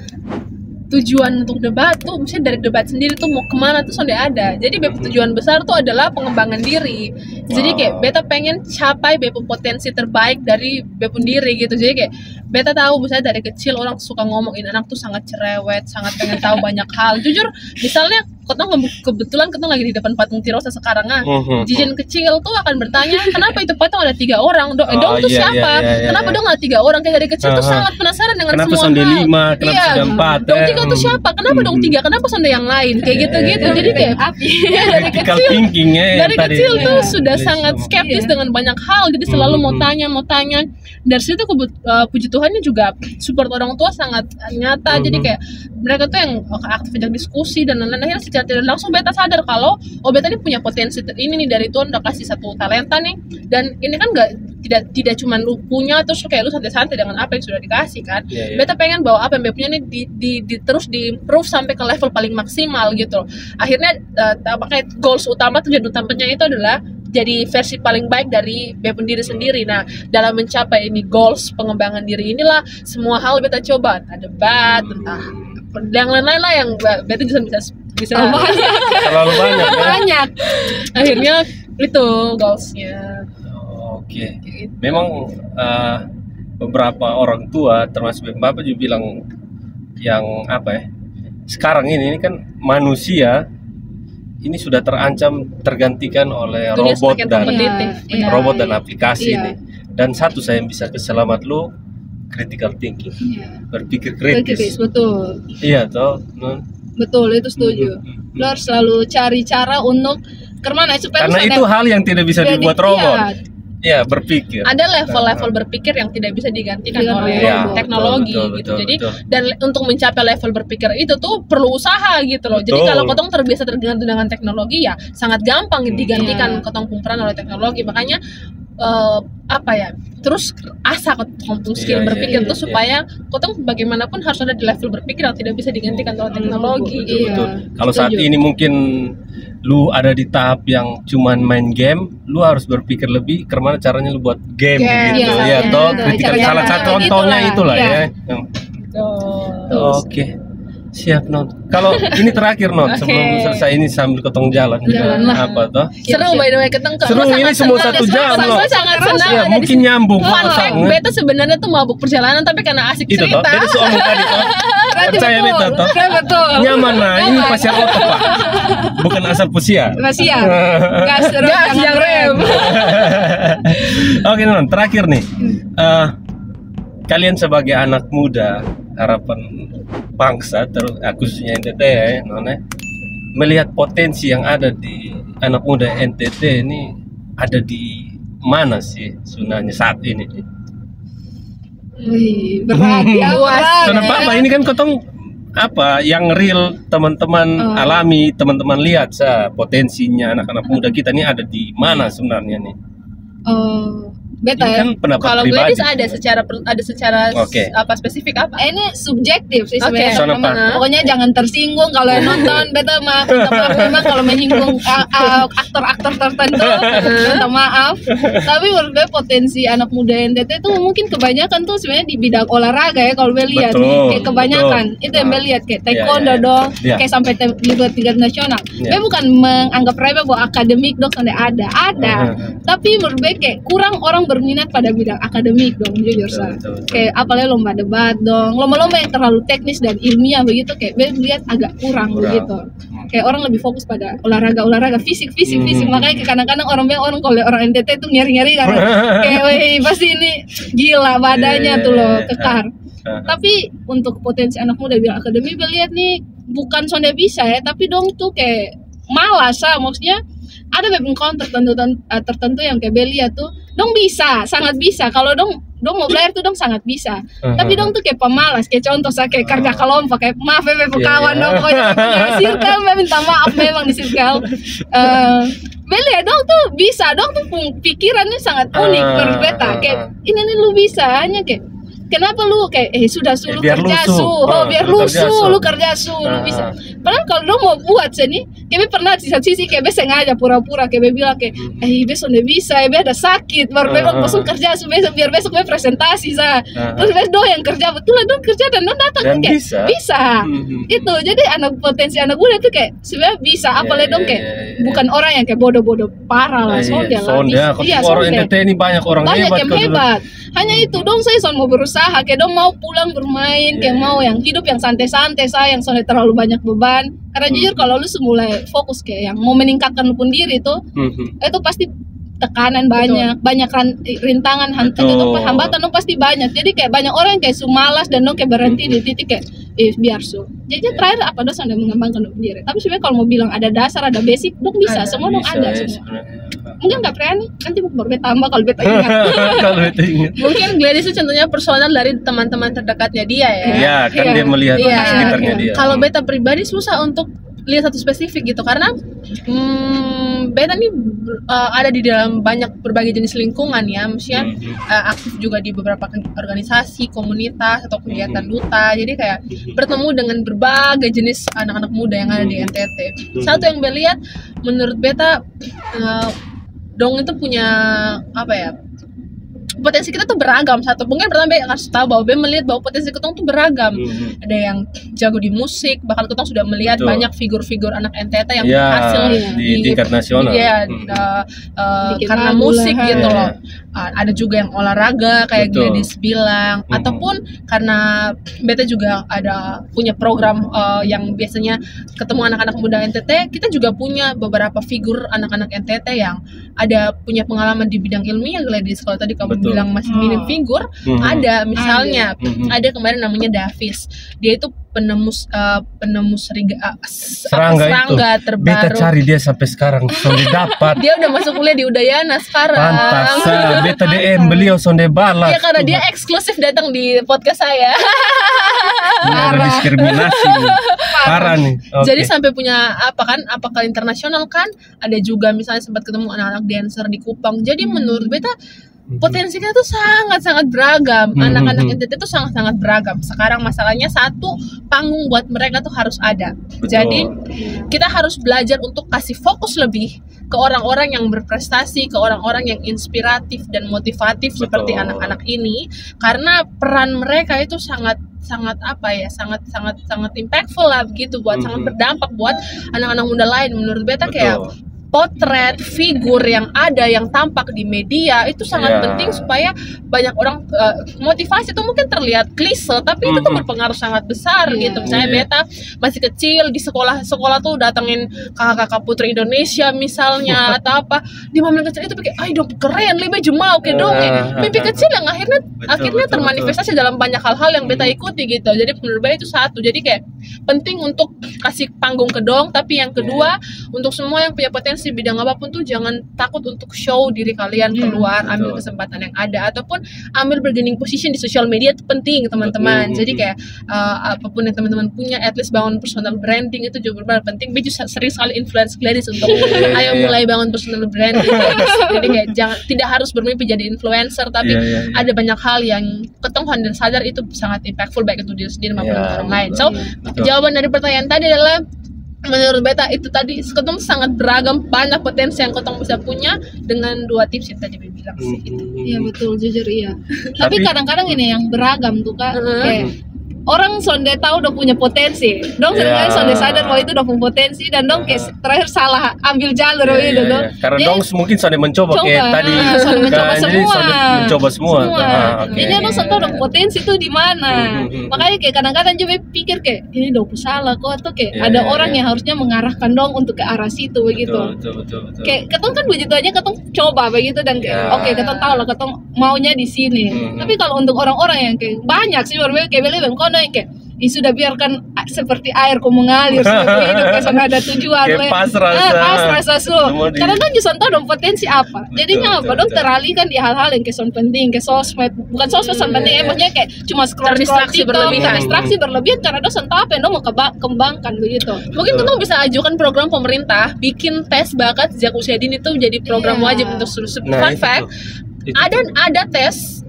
S5: tujuan untuk debat tuh misalnya dari debat sendiri tuh mau kemana tuh sudah ada. Jadi tujuan besar tuh adalah pengembangan diri. Jadi kayak beta pengen capai potensi terbaik dari beta diri gitu. Jadi kayak beta tahu misalnya dari kecil orang suka ngomong ini anak tuh sangat cerewet, sangat pengen tahu banyak hal. Jujur misalnya kebetulan ketemu lagi di depan patung Tirosa sekarang Jijen kecil tuh akan bertanya kenapa itu patung ada 3 orang dong tuh siapa? Kenapa dong ada 3 orang? Kayak dari kecil tuh sangat penasaran dengan
S4: kenapa
S5: semua hal.
S4: Kenapa sonde 5?
S5: Dong 3 tuh siapa? Kenapa dong 3? Kenapa sonde yang lain? Kayak gitu-gitu. Jadi kayak dari kecil tuh sudah sangat skeptis dengan banyak hal. Jadi selalu mau tanya. Dari situ puji Tuhannya juga support orang tua sangat nyata. Jadi kayak mereka tuh yang aktif ajak diskusi dan lain-lain. Akhirnya secara tidak langsung beta sadar kalau beta ini punya potensi ini nih dari Tuhan udah kasih satu talenta nih, dan ini kan tidak cuma lu punya terus kayak lu santai-santai dengan apa yang sudah dikasih kan. Beta pengen bahwa apa yang beta punya ini terus di-improve sampai ke level paling maksimal gitu. Akhirnya kayak goals utama, tujuan utamanya itu adalah jadi versi paling baik dari beta diri sendiri. Nah, dalam mencapai ini goals pengembangan diri inilah semua hal beta coba, entah debat, entah yang lain-lain lah yang beta bisa
S4: terlalu banyak.
S5: Akhirnya Itu goalsnya.
S4: Oke. Memang beberapa orang tua termasuk Bapak juga bilang yang apa ya? Sekarang ini kan manusia ini sudah terancam tergantikan oleh robot dan aplikasi ini. Dan satu saya yang bisa keselamat lu critical thinking, berpikir kritis.
S6: Betul.
S4: Iya toh.
S6: Betul, itu setuju. Lo harus selalu cari cara untuk kemana supaya
S4: karena itu hal yang tidak bisa dibuat robot. Iya, berpikir.
S5: Ada level-level berpikir yang tidak bisa digantikan oleh teknologi gitu. Jadi dan untuk mencapai level berpikir itu tuh perlu usaha gitu loh. Jadi kalau kotong terbiasa tergantung dengan teknologi ya sangat gampang digantikan kotong kumpulan oleh teknologi. Makanya terus asah kotong skill berpikir tuh supaya kotong bagaimanapun harus ada di level berpikir yang tidak bisa digantikan oleh teknologi.
S4: Betul. Kalau saat ini mungkin lu ada di tahap yang cuman main game, lu harus berpikir lebih kemana caranya lu buat game gitu ya toh. Salah satu contohnya itulah ya. Oke. Siap Non. Kalau ini terakhir Non, sebelum selesai ini sambil ketong jalan apa toh?
S5: Seru by the way ketong.
S4: Seru ini semua 1 jam loh.
S5: Sangat senang.
S4: Ya, mungkin nyambung.
S5: Fun fact, beta sebenarnya tuh mabuk perjalanan tapi karena asik cerita.
S4: Itu toh, beta soalnya tadi toh. Percaya beta toh.
S6: Betul.
S4: Nyaman nah, ini pasir otot Pak. Bukan asal pusia.
S6: Pusia. Gas yang rem.
S4: Oke Non, terakhir nih. Kalian sebagai anak muda harapan bangsa khususnya NTT ya Nona, melihat potensi yang ada di anak muda NTT ini ada di mana sih sebenarnya saat ini?
S6: Berat ya.
S4: Kenapa ini kan kotong apa yang real teman-teman alami, teman-teman lihat potensinya anak-anak muda kita ini ada di mana sebenarnya nih?
S6: Beta ya.
S5: Kan kalau gue ada secara apa spesifik apa?
S6: Ini subjektif sih sebenarnya. Pokoknya jangan tersinggung kalau yang nonton. Beta maaf memang kalau menyinggung aktor-aktor tertentu. Minta maaf. Tapi menurut gue potensi anak muda NTT itu mungkin kebanyakan tuh sebenarnya di bidang olahraga ya kalau gue lihat nih. Kayak kebanyakan itu yang gue lihat kayak taekwondo dong, kayak sampai tingkat nasional. Gue bukan menganggap remeh bahwa akademik dong ada. Tapi menurut gue kayak kurang orang berminat pada bidang akademik dong jujur kayak apalagi lomba debat dong, lomba-lomba yang terlalu teknis dan ilmiah begitu kayak lihat agak kurang begitu. Kayak orang lebih fokus pada olahraga fisik makanya kadang-kadang orang bilang kalau orang NTT tuh nyari karena kayak weh pasti ini gila badannya tuh loh kekar. Tapi untuk potensi anak muda bidang akademik gue lihat nih bukan sonde bisa ya, tapi dong tuh kayak malas maksudnya ada encounter tertentu yang kayak Belia tuh dong bisa, sangat bisa. Kalau dong mau belajar tuh dong sangat bisa. Tapi dong tuh kayak pemalas, kayak contoh saya kayak kerja kelompok kayak maaf ya kawan dong pokoknya circle minta maaf memang di circle. Belia dong tuh bisa, dong tuh pikirannya sangat unik menurut beta. Kayak ini nih lu bisa hanya kayak kenapa lu kayak sudah lu kerja biar lu kerja lu bisa. Padahal kalau lu mau buat sini, kayak pernah di satu sisi kayak sengaja pura-pura kayak bilang kayak besok udah bisa, ada sakit, baru besok langsung kerja besok biar besok gue presentasi terus besok yang kerja betul dong kerja dan datang kayak bisa. Itu jadi potensi anak muda itu kayak sebenarnya bisa, apalagi dong kayak bukan orang yang kayak bodoh-bodoh parah lah, sonde lah.
S4: Orang NTT ini banyak orang
S6: hebat. Hanya itu dong saya mau berusaha kayak dong mau pulang bermain kayak mau yang hidup yang santai-santai yang soalnya terlalu banyak beban. Karena jujur kalau lu mulai fokus kayak yang mau meningkatkan lu pun diri itu pasti tekanan banyak rintangan hambatan dong pasti banyak. Jadi kayak banyak orang yang kayak malas dan dong kayak berhenti di titik kayak biar jadi terakhir apa dong sampai mengembangkan diri. Tapi sebenarnya kalau mau bilang ada dasar ada basic dong bisa semua dong ada semua. Mungkin nggak berani nanti baru tambah kalau beta ingat.
S5: Mungkin Gladys itu contohnya personal dari teman-teman terdekatnya dia ya.
S4: Iya kan dia melihat sekitarnya dia.
S5: Kalau beta pribadi susah untuk lihat satu spesifik gitu karena beta nih ada di dalam banyak berbagai jenis lingkungan ya, maksudnya aktif juga di beberapa organisasi, komunitas atau kegiatan duta. Jadi kayak bertemu dengan berbagai jenis anak-anak muda yang ada di NTT. Satu yang beta lihat menurut beta dong itu punya apa ya? potensi kita tuh beragam. Satu mungkin pertama Be harus tahu bahwa Be melihat bahwa potensi ketong tuh beragam. Ada yang jago di musik, bahkan ketong sudah melihat banyak figur-figur anak NTT yang berhasil
S4: di tingkat nasional.
S5: Karena musik gitu loh. Ada juga yang olahraga kayak Gladys bilang, ataupun karena Beta juga ada punya program yang biasanya ketemu anak-anak muda NTT, kita juga punya beberapa figur anak-anak NTT yang ada punya pengalaman di bidang ilmiah. Gladys, kalau tadi kamu bilang masih minim figur, ada misalnya ada kemarin namanya Davis, dia itu penemu serangga terbaru.
S4: Beta cari dia sampai sekarang sudah dapat.
S5: Dia udah masuk kuliah di Udayana sekarang.
S4: Pantas, Beta DM beliau sonde balas.
S5: Iya, karena dia eksklusif datang di podcast saya.
S4: Ada diskriminasi parah nih.
S5: Jadi sampai punya apakah internasional kan, ada juga misalnya sempat ketemu anak-anak dancer di Kupang. Jadi menurut Beta potensi kita tuh sangat-sangat beragam. Anak-anak NTT tuh sangat-sangat beragam. Sekarang masalahnya satu, panggung buat mereka tuh harus ada. Jadi kita harus belajar untuk kasih fokus lebih ke orang-orang yang berprestasi, ke orang-orang yang inspiratif dan motivatif seperti anak-anak ini, karena peran mereka itu sangat impactful lah begitu, buat sangat berdampak buat anak-anak muda lain. Menurut Beta kayak potret figur yang ada yang tampak di media itu sangat penting supaya banyak orang motivasi. Itu mungkin terlihat klise tapi itu tuh berpengaruh sangat besar gitu. Misalnya Beta masih kecil di sekolah tuh datengin kakak-kakak putri Indonesia misalnya atau apa, di momen kecil itu pikir dong keren, lebih jemau ke dong mimpi kecil yang akhirnya termanifestasi dalam banyak hal-hal yang Beta ikuti gitu. Jadi menurut Beta itu satu, jadi kayak penting untuk kasih panggung ke dong, tapi yang kedua untuk semua yang punya potensi bidang apapun tuh jangan takut untuk show diri kalian keluar, ambil kesempatan yang ada, ataupun ambil bargaining position di sosial media itu penting teman-teman. Jadi kayak apapun yang teman-teman punya, at least bangun personal branding itu juga benar penting. Be juga sering sekali influence Gladys untuk ayo mulai bangun personal branding. Jadi kayak tidak harus bermimpi jadi influencer, tapi ada banyak hal yang ketong dan sadar itu sangat impactful baik itu diri sendiri maupun orang lain. So jawaban dari pertanyaan tadi adalah menurut Beta itu tadi ketong sangat beragam, banyak potensi yang ketong bisa punya dengan 2 tips yang tadi bilang sih.
S6: Iya betul, jujur iya. Tapi kadang-kadang ini yang beragam tuh Kak, kayak orang sonde tahu udah punya potensi, dong sebenarnya sonde sadar bahwa itu udah punya potensi dan dong kayak terakhir salah ambil jalur gitu dong.
S4: Karena dong mungkin sonde mencoba kayak tadi, mencoba semua.
S6: Jadi dong sonde tahu dong potensi itu di mana. Makanya kayak kadang-kadang juga pikir kayak ini dong salah kok, atau kayak ada orang yang harusnya mengarahkan dong untuk ke arah situ begitu.
S4: Betul.
S6: Kayak ketong kan begitu aja ketong coba begitu dan kayak oke ketong tahu lah ketong maunya di sini. Tapi kalau untuk orang-orang yang kayak banyak sih berbeda kayak beli kayak sudah biarkan seperti air ku mengalir seluruh hidup kesan ada tujuan pasrah karena kan justru tahu dong potensi apa, jadinya apa dong teralihkan di hal-hal yang kesan penting, ke sosmed, bukan sosmed penting maksudnya kayak cuma scroll distraksi berlebihan karena dong tahu apa yang dong mau kembangkan begitu.
S5: Mungkin kita bisa ajukan program pemerintah bikin tes bakat sejak usia dini itu jadi program wajib untuk seluruh. Fun fact, ada tes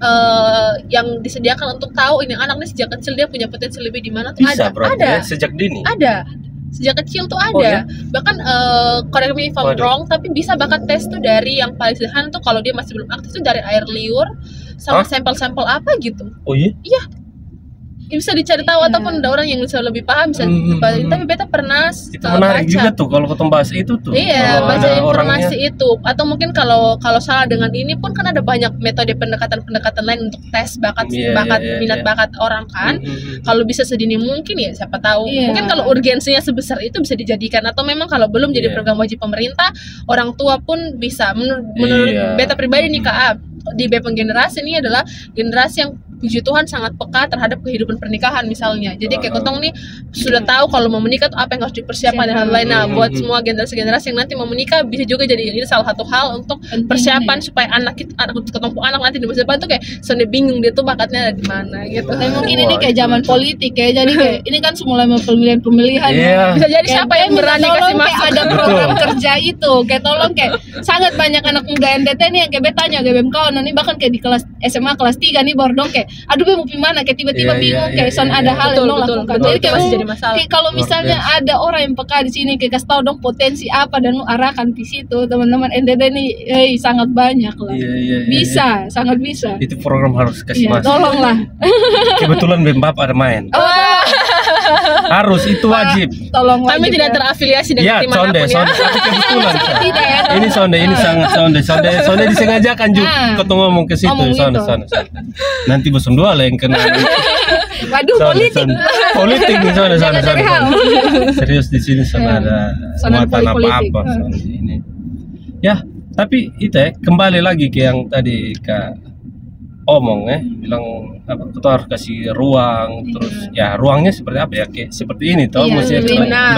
S5: yang disediakan untuk tahu ini anak nih sejak kecil dia punya potensi lebih di mana tuh. Ada
S4: sejak dini.
S5: Ada sejak kecil tuh ada. Bahkan correct me if I'm wrong, tapi bisa bakat tes tuh dari yang paling sederhana tuh kalau dia masih belum aktif tuh dari air liur sama sampel-sampel apa gitu.
S4: Oh iya?
S5: Iya. Bisa dicari tahu ataupun ada orang yang bisa lebih paham bisa tapi Beta pernah
S4: itu menarik baca juga tuh kalau ketemu bahas itu tuh.
S5: Iya, baca informasi itu. Atau mungkin kalau salah dengan ini pun kan ada banyak metode pendekatan lain untuk tes bakat minat bakat orang kan. Kalau bisa sedini mungkin ya siapa tahu. Mungkin kalau urgensinya sebesar itu bisa dijadikan, atau memang kalau belum jadi program wajib pemerintah, orang tua pun bisa. Menurut Beta pribadi nih Kak, di BEM generasi ini adalah generasi yang puji Tuhan sangat peka terhadap kehidupan pernikahan misalnya. Jadi kayak ketong nih sudah tahu kalau mau menikah tuh apa yang harus dipersiapkan dan hal lain. Nah, buat semua generasi-generasi yang nanti mau menikah bisa juga jadi ini salah satu hal untuk persiapan supaya anak ketong nanti di masa depan tuh kayak sonde bingung dia tuh bakatnya ada di mana gitu.
S6: Dan mungkin ini kayak zaman politik ya. Jadi kayak ini kan semula pemilihan.
S5: Bisa jadi siapa yang berani kasih masuk.
S6: Ada program kerja itu. Kayak tolong kayak sangat banyak anak muda NTT nih yang kayak betanya kayak BEM kawan nih bahkan kayak di kelas SMA kelas 3 nih baru dong kayak kayak aduh gue mau gimana, kayak tiba-tiba bingung, kayak son ada hal yang lo lakukan. Jadi kayak
S5: masih jadi masalah.
S6: Kayak kalau misalnya ada orang yang peka di sini, kayak kasih tahu dong potensi apa dan lo arahkan di situ, teman-teman NTT ini sangat banyak lah. Bisa, sangat bisa.
S4: Itu program harus kasih masuk.
S6: Tolonglah.
S4: Kebetulan Bembap ada main. Harus, itu wajib.
S6: Tolong
S5: kami tidak terafiliasi dengan tim manapun ya.
S4: Tapi kebetulan. Ini sonde, ini sangat sonde disengajakan juga ketemu ngomong ke situ. Sonde. Nanti bosan dua lah yang kena.
S6: Waduh,
S4: politik nih sonde. Serius di sini ada muatan apa-apa ini. Ya, tapi itu kembali lagi ke yang tadi Kak omong bilang apa, kita harus kasih ruang, terus ya ruangnya seperti apa ya, kayak seperti ini toh, mesti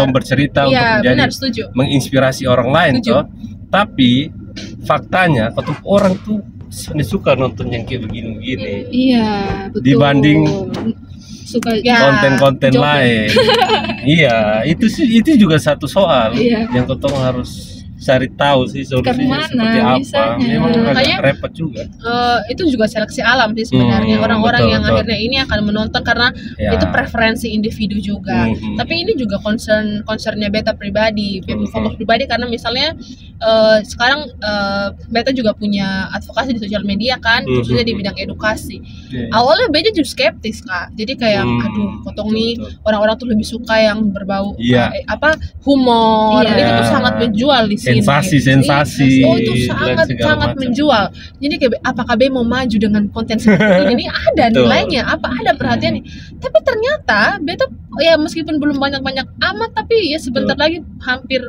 S4: dong bercerita untuk menjadi menginspirasi orang lain toh. Tapi faktanya waktu orang tuh suka nonton yang kayak begini-begini.
S6: Iya, betul.
S4: Dibanding
S6: suka
S4: konten-konten lain. Iya, itu juga satu soal yang kita harus cari tahu sih solusinya seperti apa. Memang agak repot juga.
S5: Itu juga seleksi alam sih sebenarnya. Orang-orang yang akhirnya ini akan menonton karena itu preferensi individu juga. Tapi ini juga concernnya beta pribadi, fokus pribadi, karena misalnya sekarang beta juga punya advokasi di sosial media kan, khususnya di bidang edukasi. Awalnya beta juga skeptis Kak. Jadi kayak aduh, potong nih orang-orang tuh lebih suka yang berbau humor. Itu tuh sangat menjual di sini.
S4: Sensasi.
S5: Oh, itu sangat menjual. Jadi kayak apakah B mau maju dengan konten seperti ini? Ada nilainya, ada perhatiannya. Tapi ternyata beta ya meskipun belum banyak-banyak amat, tapi ya sebentar lagi hampir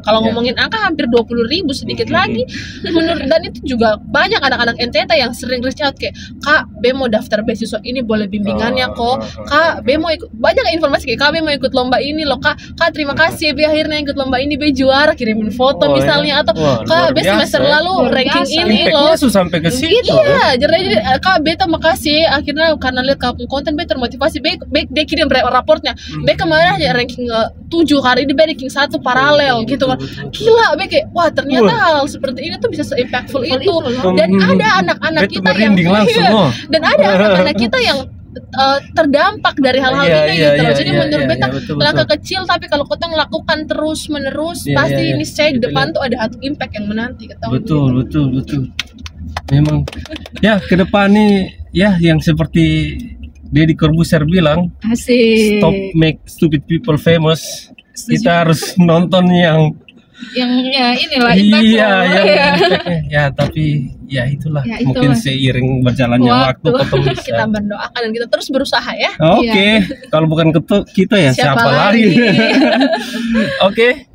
S5: kalau ngomongin angka hampir 20.000 sedikit lagi. Menurut, dan itu juga banyak anak-anak NTT yang sering reach out kayak, Kak, B mau daftar beasiswa ini, boleh bimbingannya kok. Kak, B mau ikut, banyak informasi kayak Kak, B mau ikut lomba ini loh Kak. Kak, terima kasih B akhirnya ikut lomba ini, B juara, kirimin foto misalnya, atau Kak, B semester lalu ranking ini loh.
S4: Sampai ke situ.
S5: Jadi Kak, B terima kasih akhirnya karena lihat kamu konten B termotivasi, B kirim raportnya. B kemarin aja ranking 7, hari ini B ranking 1 paralel gitu kan. Gila, B kayak wah ternyata hal seperti ini tuh bisa se-impactful itu. Dan ada anak-anak kita yang dan ada anak-anak kita yang terdampak dari hal-hal ini gitu loh. Jadi menurut beta langkah kecil, tapi kalau kita melakukan terus menerus pasti niscaya di depan tuh ada satu impact yang menanti.
S4: Betul. Memang ya ke depan nih ya yang seperti Deddy Corbuzier bilang, stop make stupid people famous. Kita harus nonton yang
S6: inilah
S4: ya, tapi ya itulah mungkin seiring berjalannya waktu bisa.
S5: Kita berdoakan dan kita terus berusaha ya.
S4: Oke. Kalau bukan kita ya siapa lagi? Oke.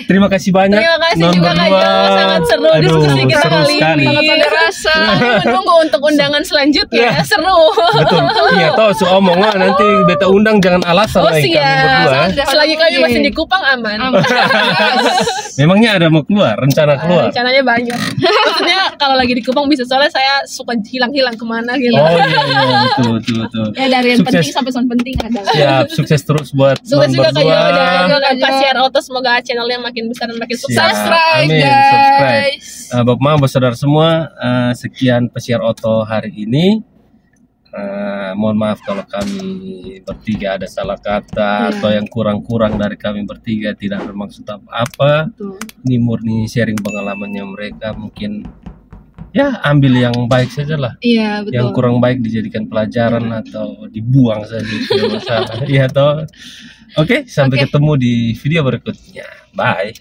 S4: Terima kasih banyak.
S5: Terima kasih juga Kak Jo, sangat seru diskusi kita kali ini.
S6: Sangat rasa.
S5: Menunggu untuk undangan selanjutnya. Seru.
S4: Betul. Iya toh, omongan nanti beta undang jangan alasan lagi kami berdua.
S5: Selagi kami masih di Kupang aman.
S4: Memangnya ada mau rencana keluar?
S5: Rencananya banyak. Maksudnya kalau lagi di Kupang bisa, soalnya saya suka hilang-hilang kemana gitu.
S4: Oh iya, betul.
S6: Ya dari yang penting sampai yang penting ada.
S4: Siap, sukses terus buat
S5: sukses juga Kak Jo dan Pasiar Auto, semoga channelnya makin besar dan makin sukses.
S6: Subscribe guys.
S4: Bapak Mama, saudara semua, sekian Pasiar Auto hari ini. Mohon maaf kalau kami bertiga ada salah kata atau yang kurang-kurang dari kami bertiga, tidak bermaksud apa-apa. Ini murni sharing pengalamannya mereka, mungkin ya ambil yang baik saja lah.
S6: Iya, betul.
S4: Yang kurang baik dijadikan pelajaran atau dibuang saja, tidak masalah. Iya toh. Oke, sampai ketemu di video berikutnya. Bye.